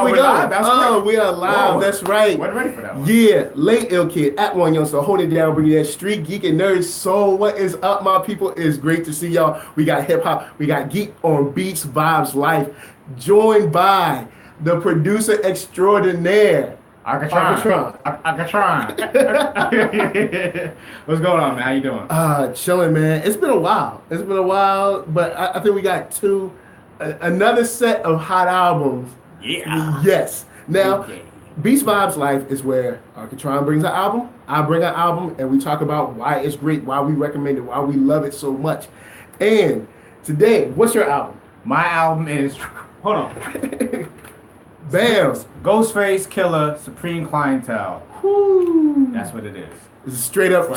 we go. Oh, we are live. Whoa. That's right. Wasn't ready for that one. Yeah, late ill kid at OneYoungsta. Hold it down, bring you that street geek and nerd soul. What is up, my people? It's great to see y'all. We got hip hop. We got geek on beats, vibes, life. Joined by the producer extraordinaire, Arckatron. What's going on, man? How you doing? Chilling, man. It's been a while. But I think we got another set of hot albums. Yeah. Yes. Now, okay. Beats Vibes Life is where Arckatron brings an album, I bring an album, and we talk about why it's great, why we recommend it, why we love it so much. And today, what's your album? My album is, hold on. Bam. Ghostface Killah, Supreme Clientele. Woo. That's what it is. It's straight up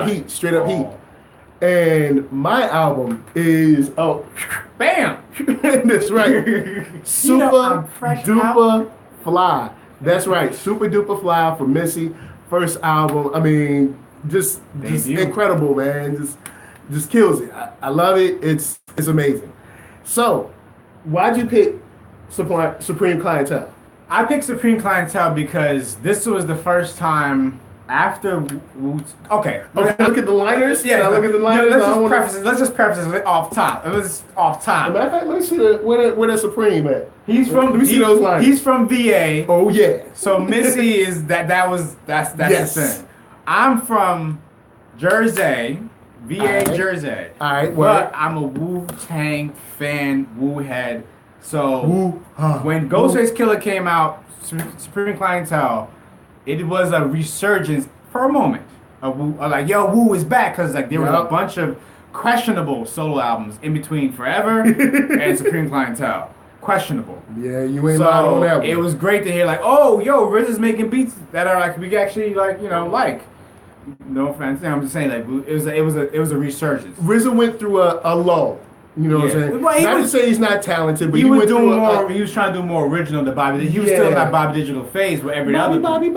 heat. And my album is bam. That's right. Supa Dupa Fly. That's right. Supa Dupa Fly for Missy. First album. I mean, just incredible, man. Just kills it. I love it. It's amazing. So, why'd you pick Supreme Clientele? I picked Supreme Clientele because this was the first time after. Okay, look at the liners. Yeah, look at the liners. Let's just preface this off top. It was off top. Matter of fact, let's see where the Supreme at. Let me see those lines. He's from VA. Oh yeah. So Missy is that's yes. the thing. I'm from Jersey, VA, Jersey. All right, but I'm a Wu-Tang fan, Wu head. So when Ghostface Killah came out, Supreme Clientele, it was a resurgence for a moment. Like, yo, Wu is back, because like there was a bunch of questionable solo albums in between Forever and Supreme Clientele. Questionable. Yeah, you ain't lying on that one. It was great to hear like, oh, yo, Riz is making beats that are like we actually like, like. No offense, I'm just saying like it was a resurgence. RZA went through a lull. You know what I'm saying? Well, not to say he's not talented, but he was went doing through more. He was trying to do more original than Bobby. He was still in that Bobby Digital phase where every other. Bobby.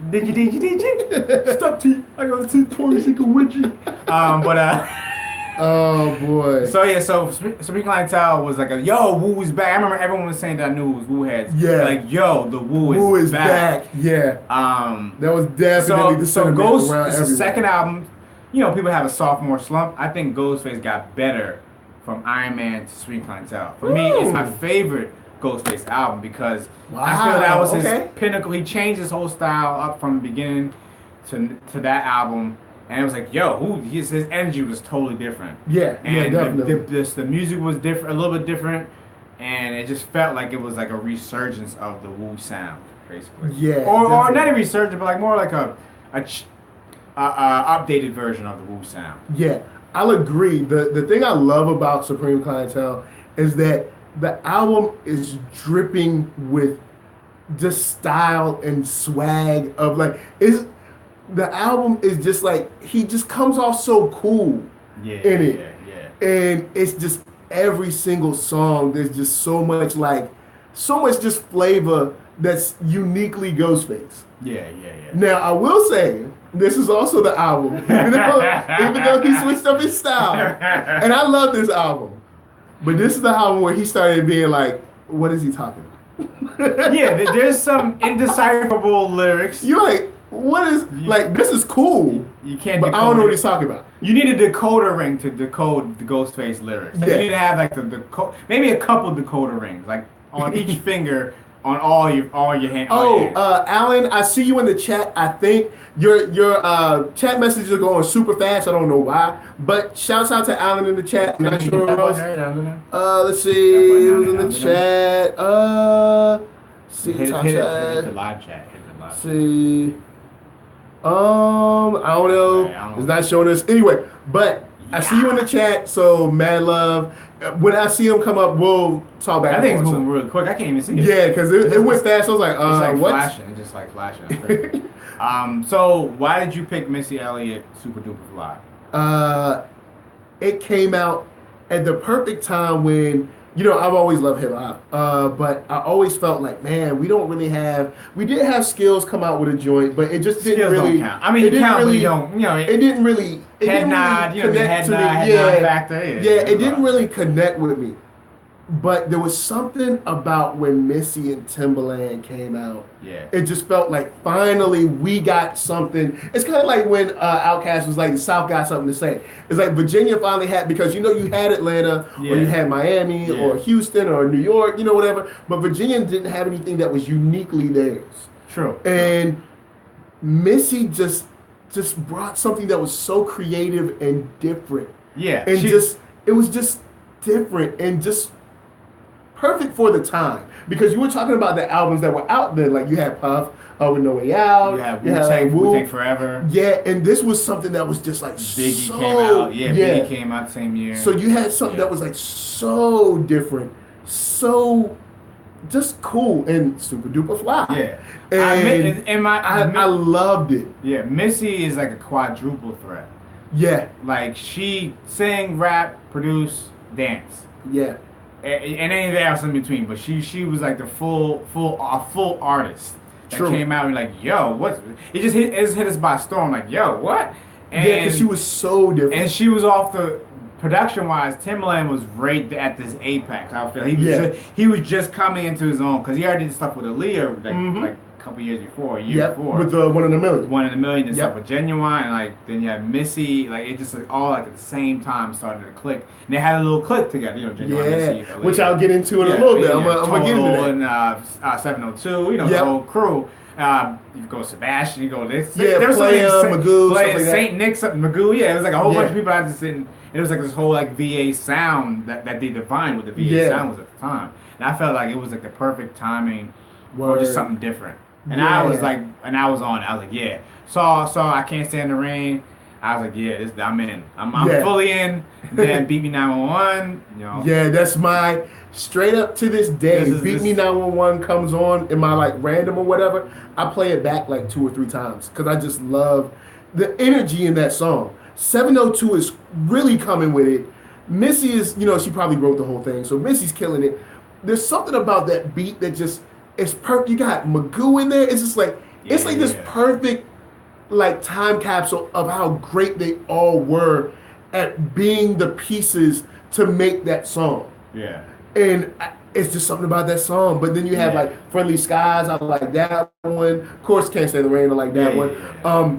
Did you? Stop T. I got the T20 single with you. Oh boy. So Supreme Clientele was like yo, Wu is back. I remember everyone was saying that I knew it was Wu heads. Yeah. Like yo, the Wu is back. Yeah. That was definitely the so Ghost. It's the second album. People have a sophomore slump. I think Ghostface got better from Iron Man to Supreme Clientele. For me, it's my favorite Ghostface album because I feel that was his pinnacle. He changed his whole style up from the beginning to that album. And it was like, yo, his energy was totally different. Yeah, and definitely. The music was different, a little bit different, and it just felt like it was like a resurgence of the Wu sound, basically. Yeah. Or not a resurgence, but like more like a updated version of the Wu sound. Yeah, I'll agree. The thing I love about Supreme Clientele is that the album is dripping with just style and swag of like the album is just like he just comes off so cool in it. Yeah. And it's just every single song there's just so much just flavor that's uniquely Ghostface. Yeah. Now I will say this is also the album, even though he switched up his style. And I love this album. But this is the album where he started being like, what is he talking about? Yeah, there's some indecipherable lyrics. You're like, what is, this is cool. You can't but I don't know what he's talking about. You need a decoder ring to decode the Ghostface lyrics. Yeah. You need to have like maybe a couple decoder rings, like on each finger, on all your hands. Alan, I see you in the chat. I think your chat messages are going super fast. I don't know why, but shouts out to Alan in the chat. I'm not sure who else. Let's see who's in the chat. Hit the live chat. See. I don't know. It's not showing us anyway. But I see you in the chat. So mad love. When I see him come up, we'll talk back. I think it's moving really quick. I can't even see it. Yeah, because it went fast. I was like, what? Flashing. Just like flashing. So why did you pick Missy Elliott, Supa Dupa Fly? It came out at the perfect time when I've always loved hip hop, but I always felt like, man, we did have Skills come out with a joint, but it just didn't really count. I mean, it count, really, but it didn't really head nod, head nod factor. Yeah, it didn't really connect with me. But there was something about when Missy and Timbaland came out. Yeah. It just felt like finally we got something. It's kind of like when Outkast was like, the South got something to say. It's like Virginia finally had, because you had Atlanta or you had Miami or Houston or New York, whatever. But Virginia didn't have anything that was uniquely theirs. True. And Missy just brought something that was so creative and different. Yeah. And it was just different and just perfect for the time, because you were talking about the albums that were out then, like you had Puff with No Way Out, you had Wu-Tang Forever, and this was something that was just like Biggie came out, Biggie came out the same year, so you had something that was like so different, so just cool, and Supa Dupa Fly, and I loved it. Yeah, Missy is like a quadruple threat. Yeah, like she sing, rap, produce, dance. Yeah. And anything else in between, but she was like the full artist that came out and like, yo, what? It just hit us by storm, like, yo, what? And yeah, because she was so different, and she was off the production wise. Timbaland was right at this apex. I feel he was just coming into his own, because he already did stuff with Aaliyah like a couple years before, before with the 1 in a Million, 1 in a Million, and stuff with Genuine, and like then you have Missy, like it just like, all like at the same time started to click, and they had a little click together, Genuine, Missy, which I'll get into in a little bit. I'm gonna get into that. And 702, the whole crew. You go Sebastian, you go this. There was Magoo, Saint Nick, Magoo. Yeah, it was like a whole bunch of people had to sit in. It was like this whole like VA sound that they defined what the VA sound was at the time, and I felt like it was like the perfect timing, or just something different. And I was like, I was on it. I was like, yeah. Saw I Can't Stand the Rain. I was like, yeah, I'm in. I'm fully in. Then Beat Me 911. Yeah, that's my straight up to this day. Beat Me 911 comes on in my like random or whatever. I play it back like 2 or 3 times because I just love the energy in that song. 702 is really coming with it. Missy is, she probably wrote the whole thing, so Missy's killing it. There's something about that beat that just. It's perfect. You got Magoo in there. It's just like it's like this perfect like time capsule of how great they all were at being the pieces to make that song. Yeah. And it's just something about that song. But then you have like Friendly Skies. I like that one. Of course, Can't Stand the Rain. I like that one.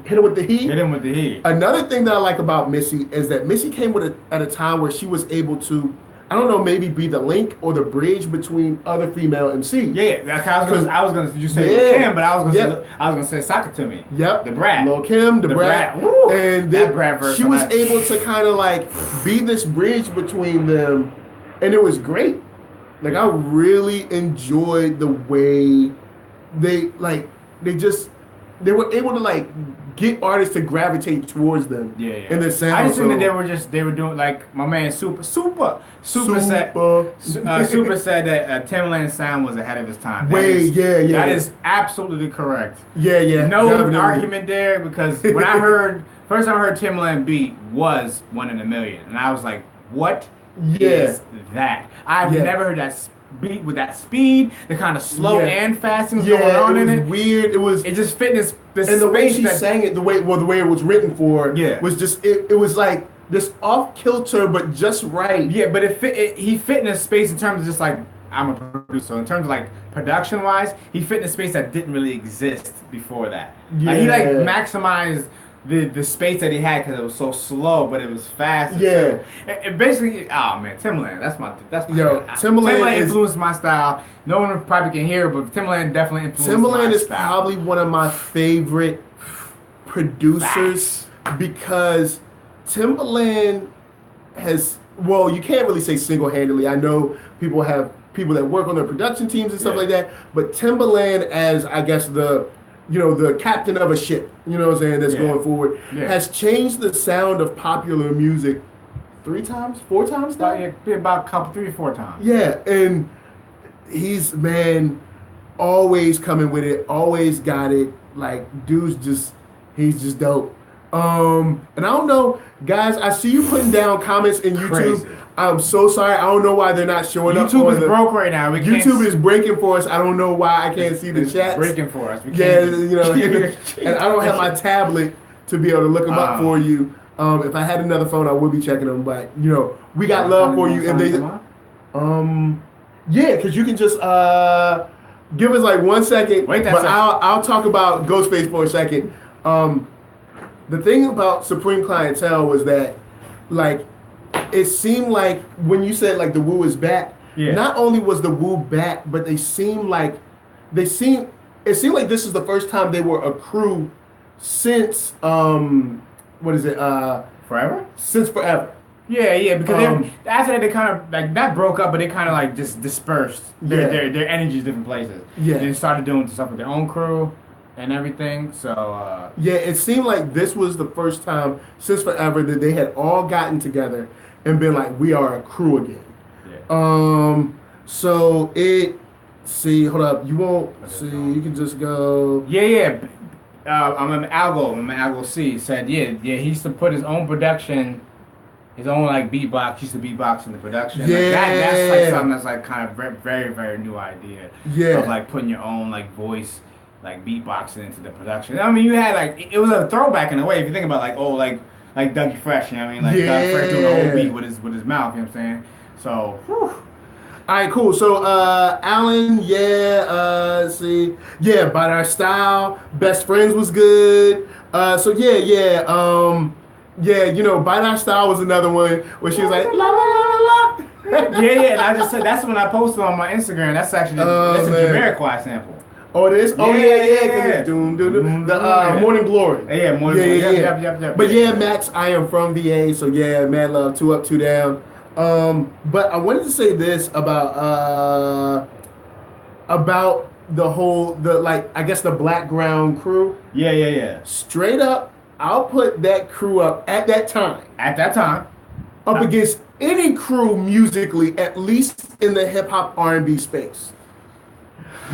Hit Him With the Heat. Hit Him With the Heat. Another thing that I like about Missy is that Missy came at a time where she was able to, I don't know, maybe be the link or the bridge between other female MCs. Yeah, that's I was gonna you say Lil Kim, but I was gonna say Soccer to Me. Yep. The Brat. Lil Kim, the Brat. Woo. And that Brat verse. She was able to kind of like be this bridge between them, and it was great. Like I really enjoyed the way they were able to like get artists to gravitate towards them. In the sound. I just think that they were doing like my man Supa said that Timbaland's sound was ahead of his time. That is absolutely correct. No argument there, because when first time I heard Timbaland beat was 1 in a Million, and I was like, what is that? I've never heard that beat with that speed, the kind of slow and fast things going on in it. Weird. It just fit this and the way she sang it, the way it was written for, was just it was like this off kilter but just right. Yeah, but he fit in a space in terms of just like, I'm a producer. In terms of like production wise, he fit in a space that didn't really exist before that. Like, he like maximized the space that he had because it was so slow, but it was fast. And basically, oh man, Timbaland, that's my Timbaland influenced my style. No one probably can hear it, but Timbaland definitely influenced my style. Timbaland is probably one of my favorite producers because Timbaland has, well, you can't really say single-handedly. I know people have people that work on their production teams and stuff like that, but Timbaland as, I guess, the captain of a ship, you know what I'm saying, that's going forward, has changed the sound of popular music 3 times, 4 times now? About 3 or 4 times. Yeah, and he's, man, always coming with it, always got it. Like, he's just dope. And I don't know, guys, I see you putting down comments in YouTube. Crazy. I'm so sorry. I don't know why they're not showing up. YouTube is broke right now. YouTube is breaking for us. I don't know why I can't see the chat. Breaking for us. And I don't have my tablet to be able to look them up for you. If I had another phone, I would be checking them. But we got love for you. And Yeah, because you can just give us like 1 second. Wait, but I'll talk about Ghostface for a second. The thing about Supreme Clientele was that, like, it seemed like when you said like the Wu is back. Yeah. Not only was the Wu back, but it seemed like this is the first time they were a crew since what is it? Forever? Since forever. Yeah, because after that they kind of like that broke up, but they kind of like just dispersed their energies different places. Yeah, and they started doing stuff with their own crew and everything. So yeah, it seemed like this was the first time since forever that they had all gotten together and been like, we are a crew again. Yeah. So hold up. You won't see. You can just go. Yeah. I'm an Algo C said, yeah. He used to put his own production, his own like beatbox. He used to beatbox in the production. Yeah. Like that's like something that's like kind of very, very new idea. Yeah. Of like putting your own like voice, like beatboxing into the production. I mean, you had like, it was a throwback in a way. If you think about like, like Dougie Fresh, you know what I mean? Like Dougie Fresh doing the whole beat with his mouth, you know what I'm saying? So, whew. All right, cool. So, Alan, Bite Our Style, Best Friends was good. You know, Bite Our Style was another one where she was like, la, la, la, la, la. And I just said, that's when I posted on my Instagram. That's actually, that's a Jamiroquai sample. Oh, it is? Oh, yeah. The Morning Glory. Yeah, Morning Glory. Yep. But yeah, Max, I am from VA, so yeah, mad love, 2 up, 2 down. But I wanted to say this about the whole, I guess the Blackground crew. Yeah. Straight up, I'll put that crew up at that time. Up against any crew musically, at least in the hip hop R&B space.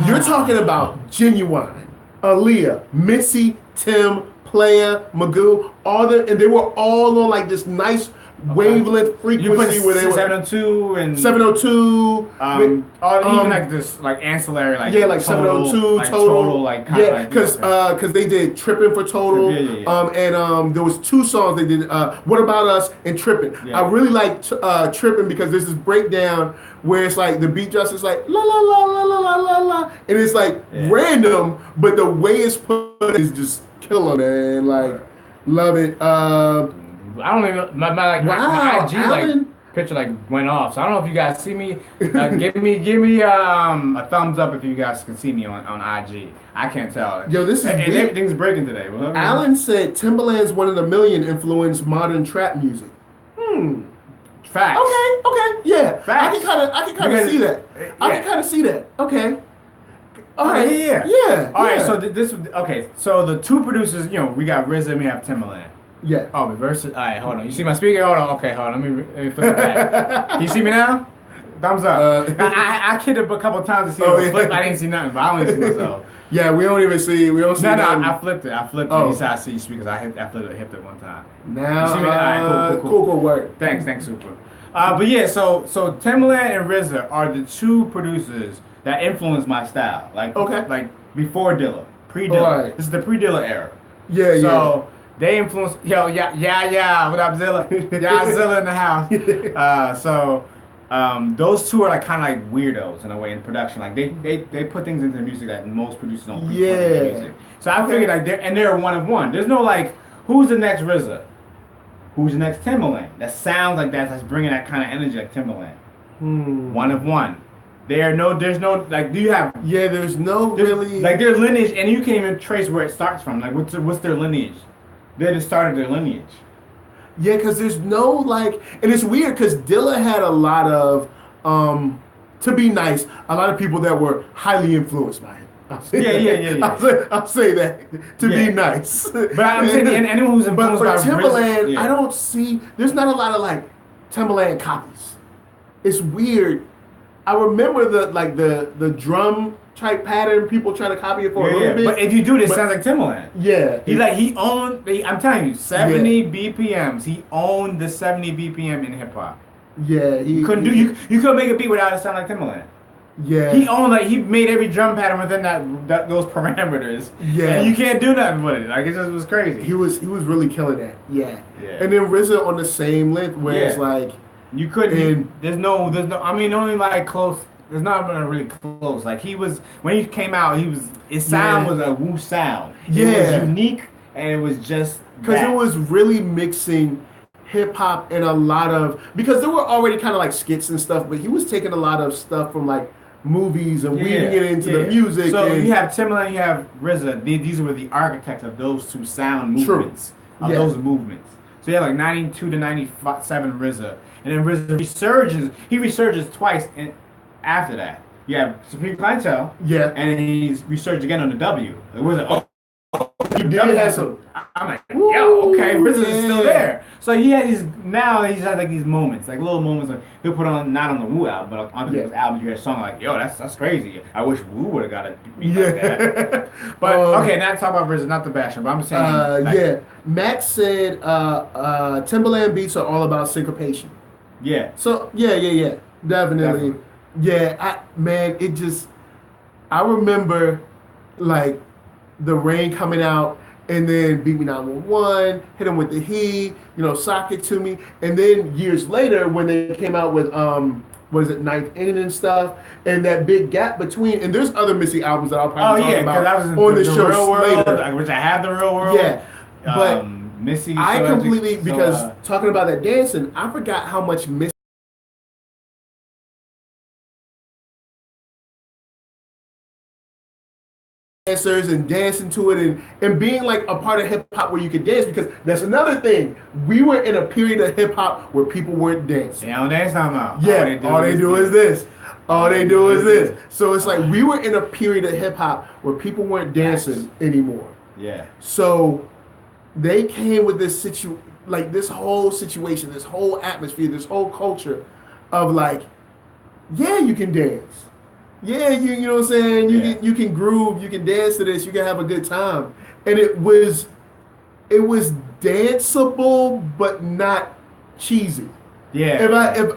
You're talking about Genuine, Aaliyah, Missy, Tim, Playa, Magoo, and they were all on like this nice wavelength frequency where they were 702 and 702 even like this like ancillary like like 702 like total like because they did Trippin' for Total and there was 2 songs they did What About Us and Trippin'. I really like Trippin' because there's this breakdown where it's like the beat just is like la la la la la la la la and it's like random, but the way it's put is just killer, man. Like, love it. I don't even my IG Alan, like picture like went off. So I don't know if you guys see me. Give me a thumbs up if you guys can see me on IG. I can't tell. Yo, this is and everything's breaking today. Alan said Timbaland's One in a Million influenced modern trap music. Facts. Okay, yeah. Facts. I can kind of see that. I can kind of see that. Okay. All right. Yeah. All right. So So the 2 producers, you know, we got RZA and we have Timbaland. Yeah. Oh, reverse it. All right, hold on. You see my speaker? Hold on. Okay, hold on. Let me flip it back. Can you see me now? Thumbs up. I kidded a couple times to see the flip. I didn't see nothing, but I only see myself. Yeah, we don't see nothing. I flipped it. Oh. You said I see speakers. I flipped it one time. Now, you see me? All right, cool. Work. Thanks, Super. But yeah, so Timbaland and RZA are the 2 producers that influenced my style. Like, like before Dilla, pre-Dilla. Right. This is the pre-Dilla era. Yeah. So they influenced. Yo, yeah. What up, Zilla? Zilla in the house. Those 2 are like kind of like weirdos in a way in production. Like they put things into the music that most producers don't put into the music. So I figured like they're one of one. There's no like who's the next RZA, who's the next Timbaland. That sounds like that's bringing that kind of energy like Timbaland. One of one. There's no like. Do you have? Yeah, there's no really like their lineage, and you can't even trace where it starts from. Like what's their lineage? They just started their lineage. Yeah, because there's no like, and it's weird because Dilla had a lot of, to be nice, a lot of people that were highly influenced by him. Yeah. I'll say that to be nice. But I'm saying anyone who's influenced by Timbaland, I don't see. There's not a lot of like Timbaland copies. It's weird. I remember the drum type pattern. People try to copy it for a little bit. But if you do this, it sounds like Timbaland. Yeah. He owned. I'm telling you, 70 BPMs. He owned the 70 BPM in hip hop. Yeah. You couldn't make a beat without it sound like Timbaland. Yeah. He owned he made every drum pattern within those parameters. Yeah. And you can't do nothing with it. Like it just was crazy. He was really killing that. Yeah. And then RZA on the same length where it's like You couldn't. There's no. I mean, only like close. There's not really close. Like he was when he came out. His sound was a Wu sound. It was unique, and it was just because it was really mixing hip hop and a lot of because there were already kind of like skits and stuff, but he was taking a lot of stuff from like movies and weaving it into the music. So you have Timbaland, you have RZA. These were the architects of those two sound movements. Those movements. So you have like 92 to 97 RZA. And then RZA resurges twice after that. You have Supreme Clientele. Yeah. And then he's resurged again on the W. Like, RZA, he did have some. I'm like, yo, okay, RZA is still there. So he has like these moments, like little moments. Like he'll put on not on the Wu album, but on his album, you hear a song like, yo, that's crazy. I wish Wu would have got a beat like that. But okay, now talk about RZA, not the basher, but I'm just saying. Max said Timbaland beats are all about syncopation. Yeah. So definitely. Yeah, I remember like the Rain coming out and then Beat Me 911, Hit Him With the Heat, Sock It To Me, and then years later when they came out with Ninth Inning and stuff, and that big gap between, and there's other Missy albums that I'll probably talk about on the show Real World, later. Which I have the Real World. Yeah, but Missy. I completely because talking about that dancing, I forgot how much Missy dancers and dancing to it and being like a part of hip hop where you could dance because that's another thing. We were in a period of hip hop where people weren't dancing. They don't dance no more. Yeah, all they do is this. All they do is this. So it's like we were in a period of hip hop where people weren't dancing anymore. Yeah. So they came with this this whole situation, this whole atmosphere, this whole culture of like, yeah, you can dance. Yeah, you know what I'm saying? You can groove, you can dance to this, you can have a good time. And it was danceable but not cheesy. Yeah. The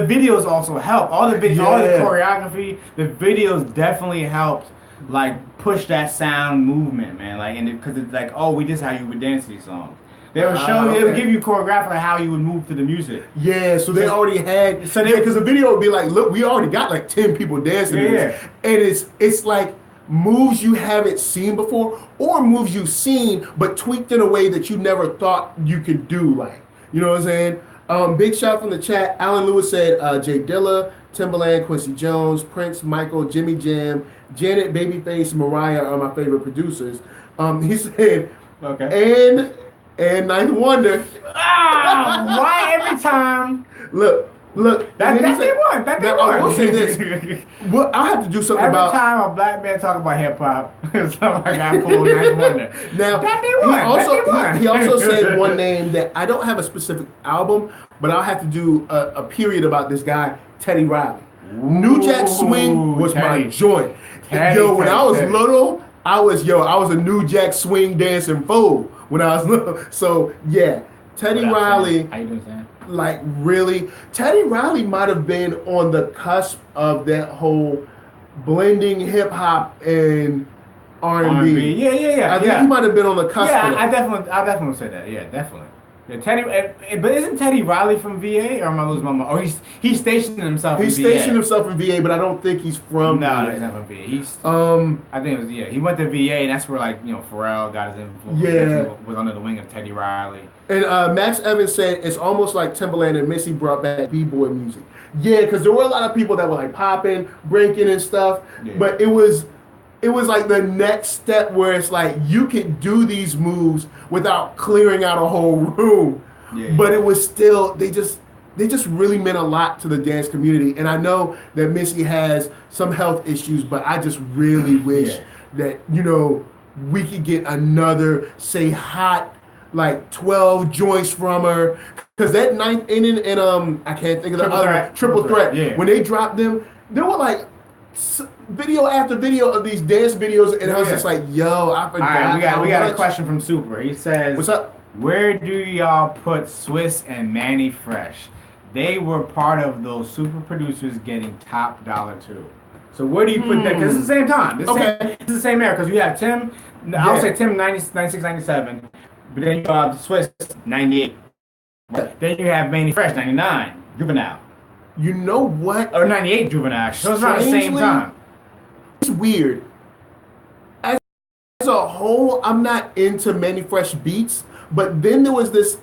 videos also help. All the choreography, the videos definitely helped like push that sound movement, man. Like because it's like, this is how you would dance these songs. They were showing. They would give you choreography like how you would move to the music. Yeah, so they already had. So because the video would be like, look, we already got like 10 people dancing. Yeah. And it's like moves you haven't seen before, or moves you've seen but tweaked in a way that you never thought you could do. Like, you know what I'm saying? Big shout from the chat. Alan Lewis said Jay Dilla, Timbaland, Quincy Jones, Prince, Michael, Jimmy Jam, Janet, Babyface, Mariah are my favorite producers. He said, okay, and Ninth Wonder. Why every time? Look. That they won. I will say this. Well, I have to do something every about. Every time a black man talk about hip hop, somebody got pulled Ninth Wonder. Now that they won. He also said one name that I don't have a specific album, but I'll have to do a period about this guy, Teddy Riley. New Jack Swing was my joint. When I was little, I was a New Jack Swing dancing fool. When I was little. So yeah, Teddy Riley. How you doing, Sam? Like really, Teddy Riley might have been on the cusp of that whole blending hip hop and R&B. Yeah. I think he might have been on the cusp. Yeah, I definitely say that. Yeah, definitely. Yeah, but isn't Teddy Riley from VA, or am I losing my mind? Or he's stationed himself. He's stationed himself in VA, but I don't think he's from. No, he's not from VA. He's I think it was he went to VA, and that's where Pharrell got his influence. Yeah, was under the wing of Teddy Riley. And Max Evans said it's almost like Timbaland and Missy brought back b-boy music. Yeah, because there were a lot of people that were like popping, breaking and stuff, but it was like the next step where it's like you could do these moves without clearing out a whole room. Yeah. But it was still they just really meant a lot to the dance community. And I know that Missy has some health issues, but I just really wish that we could get another hot like 12 joints from her, because that Ninth Inning and I can't think of the other Triple Threat. Yeah. When they dropped them, there were like video after video of these dance videos, and I was just like, yo, I forgot. All right, we got a question from Super. He says, what's up? Where do y'all put Swiss and Manny Fresh? They were part of those super producers getting top dollar too. So where do you put that? Because it's the same time. It's the same era, because you have Tim, I would say Tim 96, 97, but then you have Swiss 98. Then you have Manny Fresh, 99, Juvenile. You know what? Or 98 Juvenile. So it's around the same time. It's weird. As a whole, I'm not into Manny Fresh beats, but then there was this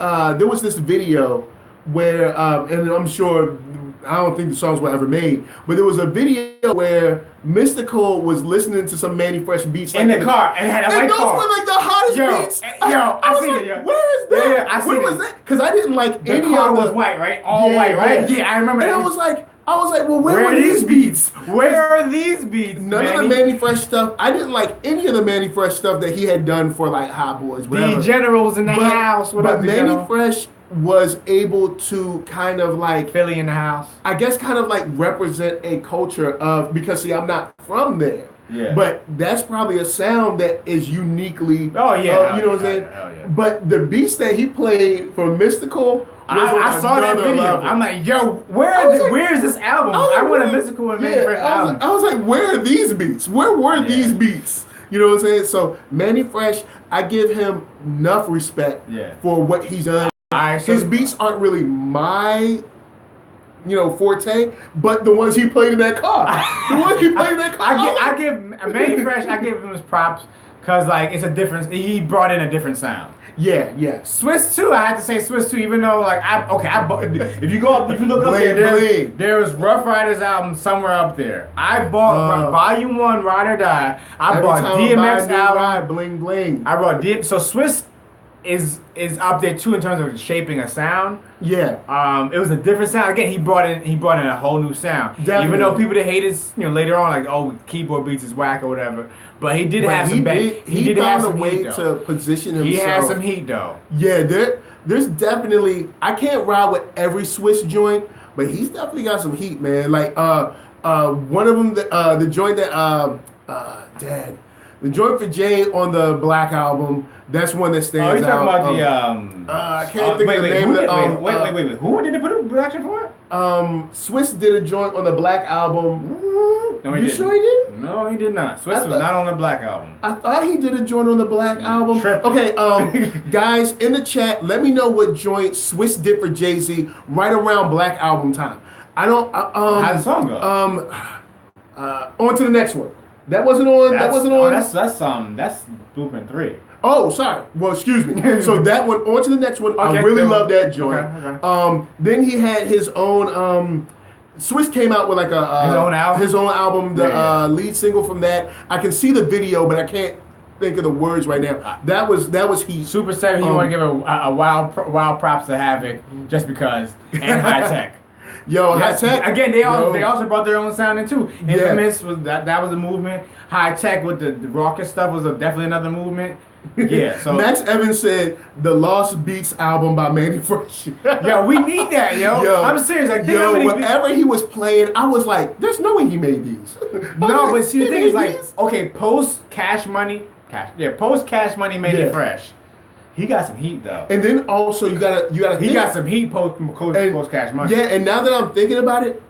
video where, and I'm sure, I don't think the songs were ever made, but there was a video where Mystical was listening to some Manny Fresh beats in the car and had a white car. And those were like the hottest beats. I see it. Yo. Where is that? Yeah, where was that? Because I didn't like the any car of was white, right? All white, right? Yeah, I remember and that. I was like, well, where are these beats? Where are these beats? None of the Manny Fresh stuff. I didn't like any of the Manny Fresh stuff that he had done for like Hot Boys. Whatever. The Generals in the house. But Manny Fresh was able to kind of like Philly in the house. I guess kind of like represent a culture of, because see, I'm not from there. Yeah. But that's probably a sound that is uniquely. Oh yeah. You know what I'm saying? Yeah. But the beats that he played for Mystical. I saw that video. Level. I'm like, yo, where is this album? I want a Mystical and Manny Fresh album. I was like, where are these beats? Where were these beats? You know what I'm saying? So Manny Fresh, I give him enough respect for what he's done. His beats aren't really my, forte, but the ones he played in that car. I give Manny Fresh, I give him his props because like it's a difference. He brought in a different sound. Yeah. Swiss too. I had to say Swiss too, even though like if you look up there was Rough Riders album somewhere up there. I bought Volume 1 Ride or Die. I bought DMX album Bling Bling. I bought so Swiss is up there too in terms of shaping a sound. Yeah. It was a different sound. Again, he brought in a whole new sound. Definitely. Even though people that hate his, later on like, oh, keyboard beats is whack or whatever. But he did have some he found a way to position himself. He had some heat though. Yeah, there's definitely, I can't ride with every Swiss joint, but he's definitely got some heat, man. Like one of them, the joint that the joint for Jay on the Black album. That's one that stands out. Oh, you're talking about the I can't think of the name of it. Wait. Who did they put a production for? Swiss did a joint on the Black album. No, he didn't. Sure he did? No, he did not. Swiss was not on the Black album. I thought he did a joint on the Black album. Tripping. Okay, guys, in the chat, let me know what joint Swiss did for Jay-Z right around Black album time. I don't. How'd the song go? On to the next one. That wasn't on. That's Blueprint 3. Oh, sorry. Well, excuse me. So that one, on to the next one. Okay, I really love that joint. Okay. Then he had his own. Swiss came out with like his own album. The lead single from that. I can see the video, but I can't think of the words right now. That was heat. Super 7. You want to give a wild props to Havoc just because, and High Tech. Yo, High Tech. Again, they also brought their own sound in too. Infamous was that was a movement. High Tech with the raucous stuff was definitely another movement. Yeah. So Max Evans said the Lost Beats album by Manny Fresh. Yo, we need that, yo. I'm serious. Like, whatever he was playing, I was like, there's no way he made these. No, but see the thing is like, okay, post Cash Money Manny Fresh. He got some heat though. And then also you gotta he got some heat post Cash Money. Yeah, and now that I'm thinking about it,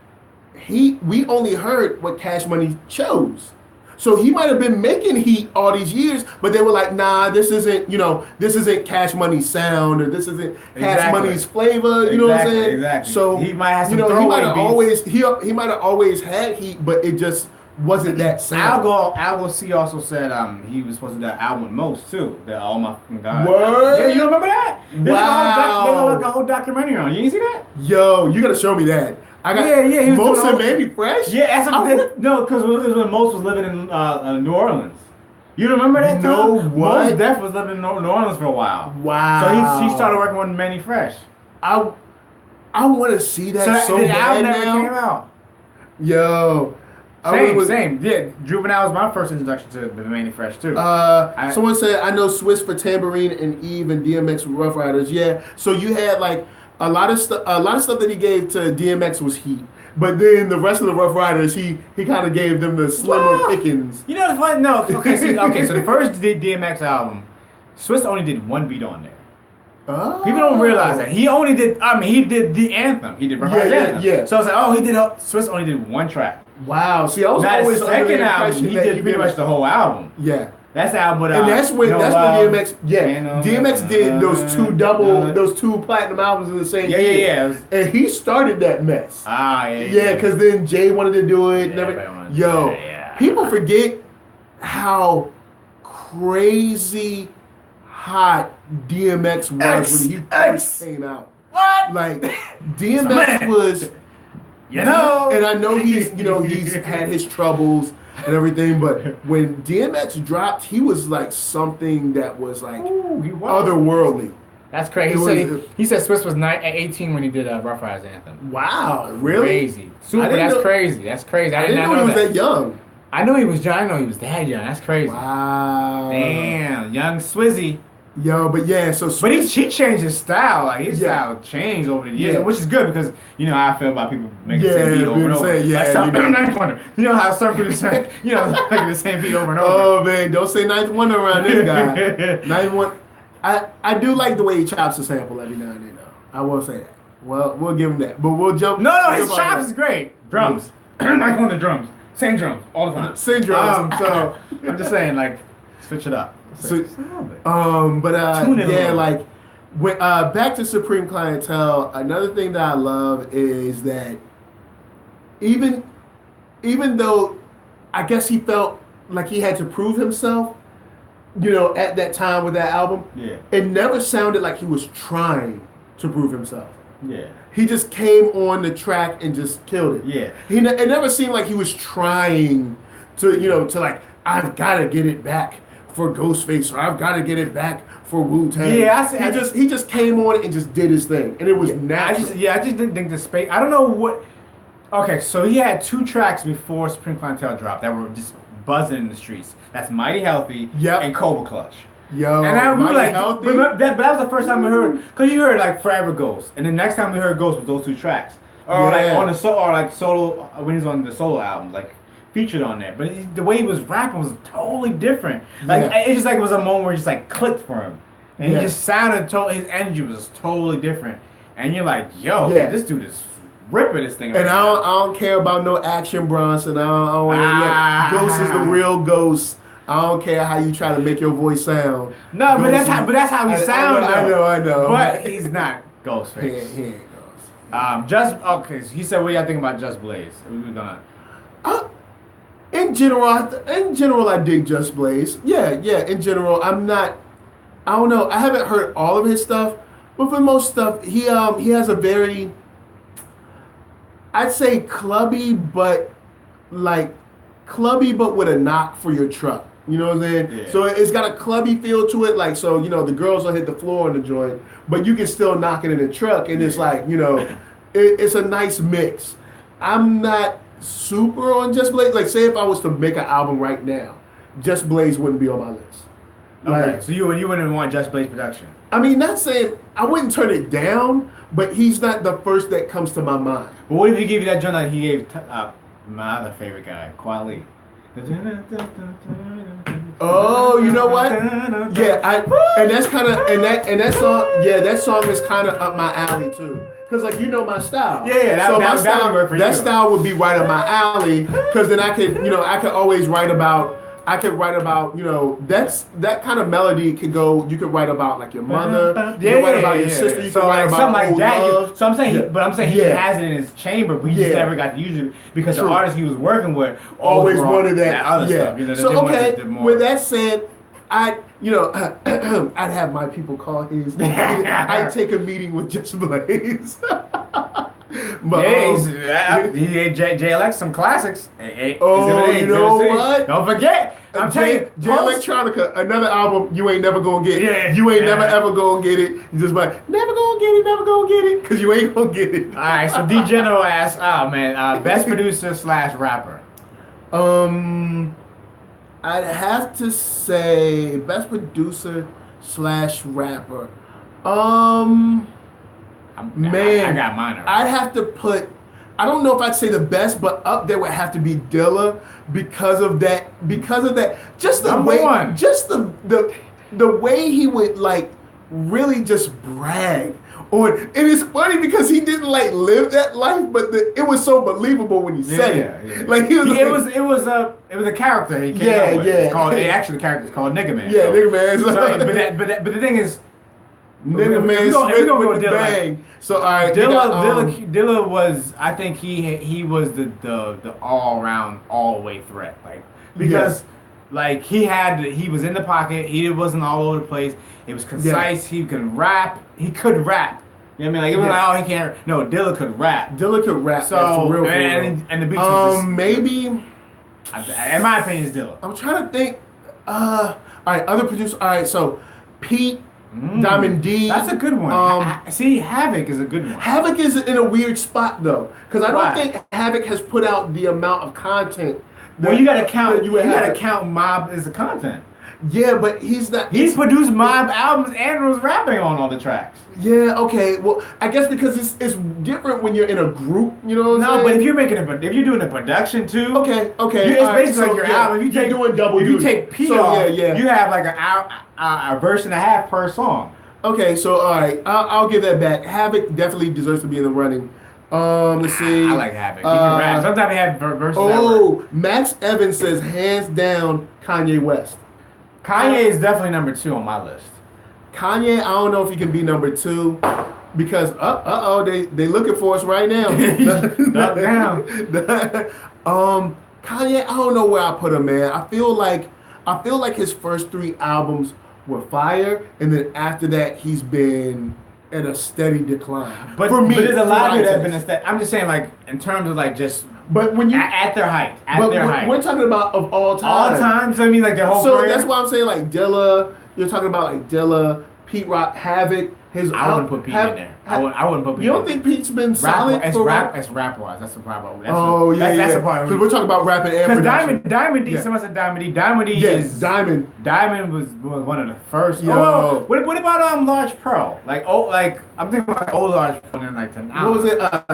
we only heard what Cash Money chose. So he might have been making heat all these years, but they were like, nah, this isn't Cash Money's sound, or this isn't Cash Money's flavor, you know what I'm saying? Exactly. So he might have some he might have always had heat, but it just wasn't that sound. Algo C also said he was supposed to do that album with Most too. That All My Fucking God. Word? Yeah, you don't remember that? Wow. There's a whole documentary on it. You didn't see that? Yo, you gotta show me that. I got Most and Manny Fresh? Yeah, because it was when Most was living in New Orleans. You remember that? No, what? Most Def was living in New Orleans for a while. Wow. So he started working with Manny Fresh. I want to see that so the bad album now. never came out. Yo. Same. Yeah, Juvenile was my first introduction to the Manny Fresh too. Someone said, I know Swiss for Tambourine and Eve and DMX for Rough Riders. Yeah. So you had like a lot of stuff that he gave to DMX was heat. But then the rest of the Rough Riders, he kind of gave them the slimmer pickings. You know, it's funny. No, okay. So the first DMX album, Swiss only did one beat on there. Oh. People don't realize that he did the anthem. He did Anthem. Yeah. So I was like, Swiss only did one track. Wow. See, I was Now always the second album, he did pretty much the whole album. Yeah. That's the album. And that's when DMX, DMX did those two platinum albums in the same year. Yeah. And he started that mess. Yeah. Because then Jay wanted to do it. People forget how crazy hot DMX was when he first came out. What? Like DMX was, and I know he's had his troubles and everything, but when DMX dropped, he was like something that was like otherworldly. That's crazy. He said Swiss was 18 when he did Rough Riders Anthem. Wow, really? Crazy. That's crazy. That's crazy. I didn't know he was that young. I know he was young. I know he was that young. That's crazy. Wow. Damn, young Swizzy. But he changed his style. Like his style changed over the years, which is good because you know how I feel about people making the same beat over and over. Ninth Wonder. You know how some people say, making the same beat over and over. Oh man, don't say Ninth Wonder around this guy. Ninth Wonder. I do like the way he chops a sample every now and then, though. I will say that. Well, we'll give him that, but we'll jump. No, his chops is great. Drums. Ninth Wonder drums. Same drums all the time. Same drums. So I'm just saying, like, switch it up. Back to Supreme Clientele. Another thing that I love is that even though I guess he felt like he had to prove himself, at that time with that album, it never sounded like he was trying to prove himself. Yeah. He just came on the track and just killed it. Yeah. It never seemed like he was trying to like, I've got to get it back for Ghostface, or I've got to get it back for Wu-Tang. Yeah, he just came on and just did his thing, and it was natural. I just didn't think the space. I don't know what. Okay, so he had 2 tracks before Supreme Clientele dropped that were just buzzing in the streets. That's Mighty Healthy and Cobra Clutch. And I was like, but that was the first time we heard, because you heard like Forever Ghost, and the next time we heard Ghost was those 2 tracks, or like on the solo when he's on the solo album, like featured on there. But the way he was rapping was totally different. Like it's just like it was a moment where it just like clicked for him, and he just sounded his energy was totally different, and you're like, yo, this dude is ripping this thing. And I don't care about no Action Bronson. Ghost is the real Ghost. I don't care how you try to make your voice sound. No, but that's how he sounds. I know. But he's not Ghostface. He ain't Ghost. He said, what do y'all think about Just Blaze? We're gonna. In general, I dig Just Blaze. Yeah. In general, I don't know. I haven't heard all of his stuff, but for most stuff, he has a very, I'd say clubby, but with a knock for your truck. You know what I'm saying? Yeah. So it's got a clubby feel to it. Like, so, the girls will hit the floor on the joint, but you can still knock it in the truck. And it's like, it's a nice mix. I'm not super on Just Blaze. Like, say if I was to make an album right now, Just Blaze wouldn't be on my list. Okay, so you wouldn't want Just Blaze production? I mean, not saying I wouldn't turn it down, but he's not the first that comes to my mind. But what if he gave you that joint like he gave my other favorite guy, Kweli? Oh, you know what? Yeah, and that's kind of that song. Yeah, that song is kind of up my alley too. Cause my style. Yeah, that style would be right up my alley. Cause then I could always write about. That kind of melody could go. You could write about like your mother. You could write about your sister. You could write about something like that. Love. So I'm saying, he has it in his chamber, but he just never got to use it because the artists he was working with always wanted that other stuff. So with that said, I'd have my people call his. I'd take a meeting with Just Blaze. But he gave JLX some classics. You know what? Don't forget. I'm telling you, J Electronica, another album you ain't never gonna get. You ain't never ever gonna get it. You just like never gonna get it, because you ain't gonna get it. All right, so D General asks, best producer / rapper. I'd have to say best producer / rapper. Man, I got mine already. I'd have to put. I don't know if I'd say the best, but up there would have to be Dilla because of that. Just the Number way, one. just the way he would like really just brag and it's funny because he didn't like live that life, but it was so believable when he said it. Like he was it was a character he came up with. It's called, actually the character is called Nigga Man. Yeah, Nigga Man. But the thing is, Nigga Man, we're gonna go with bang. So all right, Dilla was, I think he was the all around all the way threat, like because like he was in the pocket, he wasn't all over the place. It was concise. He could rap. He could rap. You know what I mean? Like it was like, oh, he can't. No, Dilla could rap. Dilla could rap. So real and the beats was just, maybe. In my opinion, it's Dilla. I'm trying to think. All right, other producers. All right, so Pete. Diamond D. That's a good one. See, Havoc is a good one. Havoc is in a weird spot though, because I don't think Havoc has put out the amount of content. Well, you gotta count. You gotta count Mob as the content. Yeah, but he's not. He's produced Mob albums and was rapping on all the tracks. Yeah. Okay. Well, I guess because it's different when you're in a group. You know what I'm saying? But if you're doing a production too. Okay. It's basically like your album. You're doing double. If you take P off, you have like a verse and a half per song. Okay. So all right, I'll give that back. Havoc definitely deserves to be in the running. Let's see. I like Havoc. He can rap. Sometimes he have verses. Oh, Max Evans says hands down Kanye West. Kanye is definitely number 2 on my list. Kanye, I don't know if he can be number 2 because they looking for us right now. Duck down. Kanye, I don't know where I put him, man. I feel like his first 3 albums were fire, and then after that he's been at a steady decline. But for me, there's a lot of it that have been a steady. I'm just saying, like in terms of like just. But when you at their height, we're talking about of all time. All time, so I mean like the whole. So career? that's why I'm saying like Dilla. You're talking about like Dilla, Pete Rock, Havoc. I wouldn't put Pete in there. I wouldn't put Pete. You don't think Pete's been solid for rap? It's rap wise. That's the problem. That's the part. Because we're talking about rapping and production. Because Diamond D. Someone said Diamond D. Diamond D is Diamond. Diamond was one of the first. Yo. What about Large Pro? I'm thinking about old Large Pro in like 10 hours. What was